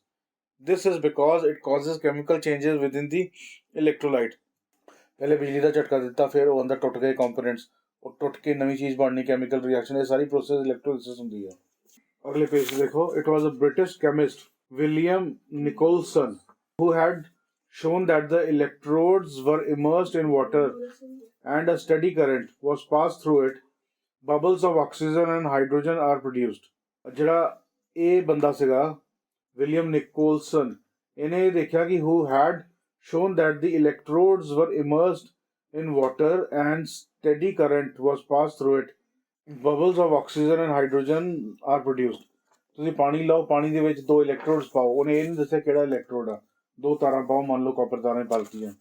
This is because it causes chemical changes within the electrolyte. ਪਹਿਲੇ ਬਿਜਲੀ ਦਾ ਝਟਕਾ ਦਿੱਤਾ, ਫਿਰ ਉਹ ਅੰਦਰ ਟੁੱਟ ਗਏ ਕੰਪੋਨੈਂਟਸ, ਉਹ ਟੁੱਟ ਕੇ ਨਵੀਂ ਚੀਜ਼ ਬਣਨੀ, ਕੈਮੀਕਲ ਰਿਐਕਸ਼ਨ, ਇਹ ਸਾਰੀ ਪ੍ਰੋਸੈਸ ਇਲੈਕਟ੍ਰੋਲਿਸਿਸ ਹੁੰਦੀ ਹੈ। ਅਗਲੇ ਪੇਜ ਤੇ ਦੇਖੋ, it was a British chemist, William Nicholson, who had shown that the electrodes were immersed in water and a steady current was passed through it. bubbles of oxygen and hydrogen are produced. ਜਿਹੜਾ ਇਹ ਬੰਦਾ ਸੀਗਾ ਵਿਲੀਅਮ ਨਿਕੋਲਸਨ, ਇਹਨੇ ਦੇਖਿਆ ਕਿ who had shown that the electrodes were immersed in water and steady current was passed through it. Bubbles of oxygen and hydrogen are produced. ਤੁਸੀਂ ਪਾਣੀ ਲਓ, ਪਾਣੀ ਦੇ ਵਿੱਚ ਦੋ ਇਲੈਕਟ੍ਰੋਡਸ ਪਾਓ, ਉਹਨੇ ਇਹ ਨਹੀਂ ਦੱਸਿਆ ਕਿਹੜਾ ਇਲੈਕਟ੍ਰੋਡ ਆ, ਦੋ ਤਾਰਾਂ ਪਾਓ, ਮੰਨ ਲਓ ਕਾਪਰ ਤਾਰਾਂ ਪਾਲਤੀਆਂ,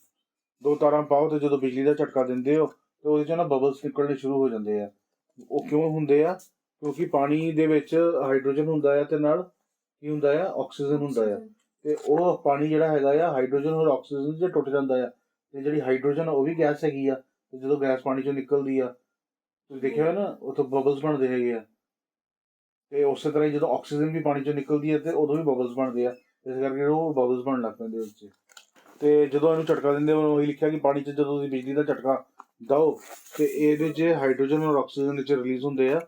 ਦੋ ਤਾਰਾਂ ਪਾਓ ਤੇ ਜਦੋਂ ਬਿਜਲੀ ਦਾ ਝਟਕਾ ਦਿੰਦੇ ਹੋ ਤੇ ਉਹਦੇ ਚੋਂ ਨਾ ਬਬਲਸ ਨਿਕਲਣੇ ਸ਼ੁਰੂ ਹੋ ਜਾਂਦੇ ਆ। ਉਹ ਕਿਉਂ ਹੁੰਦੇ ਆ? ਕਿਉਂਕਿ ਪਾਣੀ ਦੇ ਵਿੱਚ ਹਾਈਡਰੋਜਨ ਹੁੰਦਾ ਆ ਤੇ ਨਾਲ ਕੀ ਹੁੰਦਾ ਆ, ਆਕਸੀਜਨ ਹੁੰਦਾ ਆ, ਤੇ ਉਹ ਪਾਣੀ ਜਿਹੜਾ ਹੈਗਾ ਆ ਹਾਈਡਰੋਜਨ ਔਰ ਆਕਸੀਜਨ 'ਚ ਟੁੱਟ ਜਾਂਦਾ ਆ, ਤੇ ਜਿਹੜੀ ਹਾਈਡਰੋਜਨ ਉਹ ਵੀ ਗੈਸ ਹੈਗੀ ਆ, ਤੇ ਜਦੋਂ ਗੈਸ ਪਾਣੀ ਚੋਂ ਨਿਕਲਦੀ ਆ ਤੁਸੀਂ ਦੇਖਿਆ ਹੋਇਆ ਨਾ ਉੱਥੋਂ ਬਬਲਸ ਬਣਦੇ ਹੈਗੇ ਆ, ਤੇ ਉਸੇ ਤਰ੍ਹਾਂ ਹੀ ਜਦੋਂ ਆਕਸੀਜਨ ਵੀ ਪਾਣੀ ਚੋਂ ਨਿਕਲਦੀ ਹੈ ਤੇ ਉਦੋਂ ਵੀ ਬਬਲਸ ਬਣਦੇ ਆ, ਇਸ ਕਰਕੇ ਉਹ ਬਬਲਸ ਬਣਨ ਲੱਗ ਪੈਂਦੇ ਉਸ 'ਚ। ਤੇ ਜਦੋਂ ਇਹਨੂੰ ਝਟਕਾ ਦਿੰਦੇ ਉਹੀ ਲਿਖਿਆ ਕਿ ਪਾਣੀ 'ਚ ਜਦੋਂ ਤੁਸੀਂ ਬਿਜਲੀ ਦਾ ਝਟਕਾ ਦਿਓ ਤੇ ਇਹਦੇ 'ਚ ਹਾਈਡਰੋਜਨ ਔਰ ਆਕਸੀਜਨ ਵਿੱਚ ਰਿਲੀਜ਼ ਹੁੰਦੇ ਆ।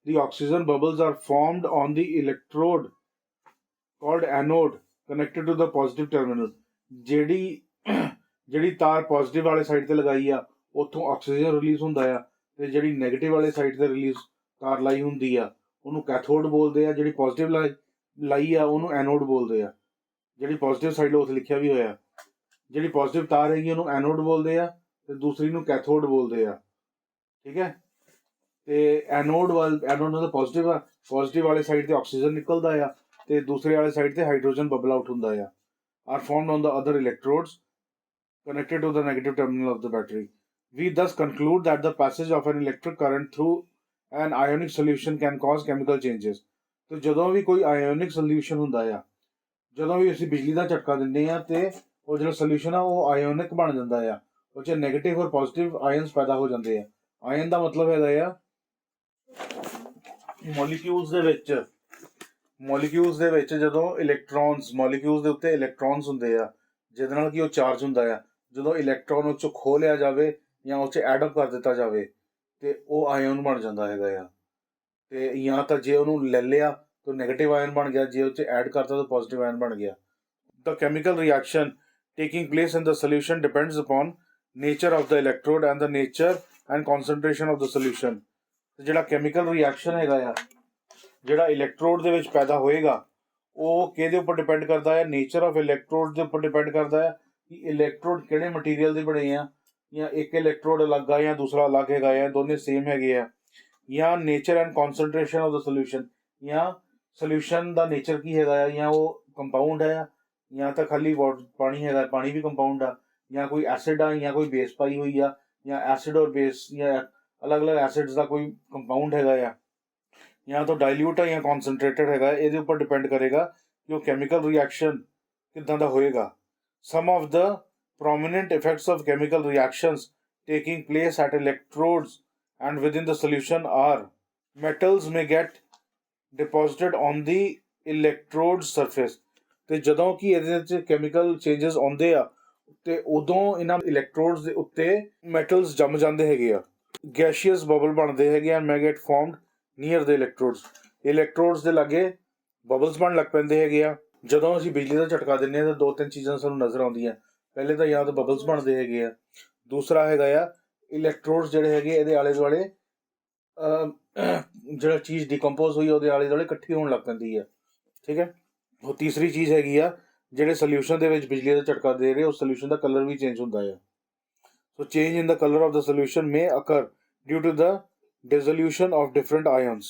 The oxygen bubbles are formed on the electrode called anode connected to the positive terminal. ਜਿਹੜੀ ਤਾਰ ਪੋਜ਼ਿਟਿਵ ਵਾਲੇ ਸਾਈਡ ਤੇ ਲਗਾਈ ਆ ਉੱਥੋਂ ਆਕਸੀਜਨ ਰਿਲੀਜ਼ ਹੁੰਦਾ ਆ, ਤੇ ਜਿਹੜੀ ਨੈਗੇਟਿਵ ਵਾਲੇ ਸਾਈਡ ਤੇ ਰਿਲੀਜ਼ ਤਾਰ ਲਾਈ ਹੁੰਦੀ ਆ ਉਹਨੂੰ ਕੈਥੋਡ ਬੋਲਦੇ ਆ, ਜਿਹੜੀ ਪੋਜ਼ਿਟਿਵ ਲਾਈ ਆ ਉਹਨੂੰ ਐਨੋਡ ਬੋਲਦੇ ਆ। ਜਿਹੜੀ ਪੋਜ਼ਿਟਿਵ ਸਾਈਡ ਉੱਥੇ ਲਿਖਿਆ ਵੀ ਹੋਇਆ, ਜਿਹੜੀ ਪੋਜ਼ਿਟਿਵ ਤਾਰ ਹੈਗੀ ਉਹਨੂੰ ਐਨੋਡ ਬੋਲਦੇ ਆ ਤੇ ਦੂਸਰੀ ਨੂੰ ਕੈਥੋਡ ਬੋਲਦੇ ਆ, ਠੀਕ ਹੈ। ਤੇ ਐਨੋਡ ਦਾ ਪੋਜ਼ਿਟਿਵ ਆ, ਪੋਜ਼ਿਟਿਵ ਵਾਲੇ ਸਾਈਡ ਤੇ ਆਕਸੀਜਨ ਨਿਕਲਦਾ ਆ ਤੇ ਦੂਸਰੇ ਵਾਲੇ ਸਾਈਡ ਤੇ ਹਾਈਡਰੋਜਨ ਬਬਲ ਆਊਟ ਹੁੰਦਾ ਆ। Are formed on the other electrodes connected to the negative terminal of the battery. We thus conclude that the passage of an electric current through an ionic solution can cause chemical changes. तो ਜਦੋਂ ਵੀ ਕੋਈ ionic solution ਹੁੰਦਾ ਆ, ਜਦੋਂ ਵੀ ਅਸੀਂ ਬਿਜਲੀ ਦਾ ਝਟਕਾ ਦਿੰਦੇ ਆ ਤੇ ਉਹ ਜਿਹੜਾ ਸੋਲੂਸ਼ਨ ਆ ਉਹ ਆਇਓਨਿਕ ਬਣ ਜਾਂਦਾ ਆ, ਉਹ 'ਚ ਨੈਗੇਟਿਵ ਔਰ ਪੋਜ਼ਿਟਿਵ ਆਇਨਸ ਪੈਦਾ ਹੋ ਜਾਂਦੇ ਆ। ਆਇਨ ਦਾ ਮਤਲਬ ਹੈਗਾ ਆ ਮੋਲੀਕਿਊਲਸ ਦੇ ਵਿੱਚ ਜਦੋਂ ਇਲੈਕਟ੍ਰੋਨਸ, ਮੋਲੀਕਿਊਲਸ ਦੇ ਉੱਤੇ ਇਲੈਕਟ੍ਰੋਨਸ ਹੁੰਦੇ ਆ ਜਿਹਦੇ ਨਾਲ ਕਿ ਉਹ ਚਾਰਜ ਹੁੰਦਾ ਆ, ਜਦੋਂ ਇਲੈਕਟ੍ਰੋਨ ਉਹ 'ਚੋਂ ਖੋਹ ਲਿਆ ਜਾਵੇ ਜਾਂ ਉਹ 'ਚ ਐਡ ਅਪ ਕਰ ਦਿੱਤਾ ਜਾਵੇ ਤੇ ਉਹ ਆਇਨ ਬਣ ਜਾਂਦਾ ਹੈਗਾ ਆ। ਤੇ ਜਾਂ ਤਾਂ ਜੇ ਉਹਨੂੰ ਲੈ ਲਿਆ ਤਾਂ ਨੈਗੇਟਿਵ ਆਇਨ ਬਣ ਗਿਆ, ਜੇ ਉਹ 'ਚ ਐਡ ਕਰਤਾ ਤਾਂ ਪੋਜ਼ਿਟਿਵ ਆਇਨ ਬਣ ਗਿਆ। The chemical reaction taking place in the solution depends upon nature of the electrode and the nature and concentration of the solution. ਜਿਹੜਾ chemical reaction ਹੈਗਾ ਆ, ਜਿਹੜਾ ਇਲੈਕਟ੍ਰੋਡ ਦੇ ਵਿੱਚ ਪੈਦਾ ਹੋਏਗਾ ਉਹ ਕਿਹਦੇ ਉੱਪਰ ਡਿਪੈਂਡ ਕਰਦਾ ਹੈ? ਨੇਚਰ ਆਫ ਇਲੈਕਟ੍ਰੋਡ ਦੇ ਉੱਪਰ ਡਿਪੈਂਡ ਕਰਦਾ ਹੈ ਕਿ ਇਲੈਕਟ੍ਰੋਡ ਕਿਹੜੇ ਮਟੀਰੀਅਲ ਦੇ ਬਣੇ ਆ, ਜਾਂ ਇੱਕ ਇਲੈਕਟ੍ਰੋਡ ਅਲੱਗ ਆ ਜਾਂ ਦੂਸਰਾ ਅਲੱਗ ਹੈਗਾ ਆ, ਦੋਨੇ ਸੇਮ ਹੈਗੇ ਆ, ਜਾਂ nature and concentration of the solution, ਜਾਂ ਸੋਲੂਸ਼ਨ ਦਾ ਨੇਚਰ ਕੀ ਹੈਗਾ ਆ, ਜਾਂ ਉਹ ਕੰਪਾਊਂਡ ਹੈ ਜਾਂ ਤਾਂ ਖਾਲੀ ਪਾਣੀ ਹੈਗਾ, ਪਾਣੀ ਵੀ ਕੰਪਾਊਂਡ ਆ, ਜਾਂ ਕੋਈ ਐਸਿਡ ਆ ਜਾਂ ਕੋਈ ਬੇਸ ਪਾਈ ਹੋਈ ਆ, ਜਾਂ ਐਸਿਡ ਔਰ ਬੇਸ ਜਾਂ ਅਲੱਗ-ਅਲੱਗ ਐਸਿਡਸ ਦਾ ਕੋਈ ਕੰਪਾਊਂਡ ਹੈਗਾ ਆ, ਜਾਂ ਤਾਂ ਡਾਇਲਿਊਟ ਹੈ ਜਾਂ ਕਨਸੈਂਟਰੇਟਡ ਹੈਗਾ। ਇਹਦੇ ਉੱਪਰ ਡਿਪੈਂਡ ਕਰੇਗਾ ਕਿ ਉਹ ਕੈਮੀਕਲ ਰਿਐਕਸ਼ਨ ਕਿੱਦਾਂ ਦਾ ਹੋਏਗਾ। Some of the prominent effects of chemical reactions taking place at electrodes and within the solution are: metals may get deposited on the electrode surface. ਤੇ ਜਦੋਂ ਕਿ ਇਹਦੇ ਵਿੱਚ ਕੈਮੀਕਲ ਚੇਂਜਸ ਆਉਂਦੇ ਆ ਤੇ ਉਦੋਂ ਇਹਨਾਂ ਇਲੈਕਟ੍ਰੋਡਸ ਦੇ ਉੱਤੇ ਮੈਟਲਸ ਜੰਮ ਜਾਂਦੇ ਹੈਗੇ ਆ, ਗੈਸ਼ੀਅਸ ਬਬਲ ਬਣਦੇ ਹੈਗੇ ਆ, may get formed near the electrodes. Electrodes ਦੇ ਲਾਗੇ ਬਬਲਸ ਬਣ ਲੱਗ ਪੈਂਦੇ ਹੈਗੇ ਆ। ਜਦੋਂ ਅਸੀਂ ਬਿਜਲੀ ਦਾ ਝਟਕਾ ਦਿੰਦੇ ਹਾਂ ਤਾਂ ਦੋ ਤਿੰਨ ਚੀਜ਼ਾਂ ਸਾਨੂੰ ਨਜ਼ਰ ਆਉਂਦੀਆਂ। ਪਹਿਲੇ ਤਾਂ ਜਾਂ ਤਾਂ ਬਬਲਸ ਬਣਦੇ ਹੈਗੇ ਆ, ਦੂਸਰਾ ਹੈਗਾ ਆ ਇਲੈਕਟ੍ਰੋਡਸ ਜਿਹੜੇ ਹੈਗੇ ਇਹਦੇ ਆਲੇ ਦੁਆਲੇ ਜਿਹੜਾ ਚੀਜ਼ ਡਿਕੰਪੋਜ਼ ਹੋਈ ਉਹਦੇ ਆਲੇ ਦੁਆਲੇ ਇਕੱਠੀ ਹੋਣ ਲੱਗ ਪੈਂਦੀ ਹੈ, ਠੀਕ ਹੈ। ਉਹ ਤੀਸਰੀ ਚੀਜ਼ ਹੈਗੀ ਆ ਜਿਹੜੇ ਸੋਲਿਊਸ਼ਨ ਦੇ ਵਿੱਚ ਬਿਜਲੀ ਦਾ ਝਟਕਾ ਦੇ ਰਹੇ ਉਸ ਸੋਲਿਊਸ਼ਨ ਦਾ ਕਲਰ ਵੀ ਚੇਂਜ ਹੁੰਦਾ ਹੈ। So change in the colour of the solution may occur due to the dissolution of different ions.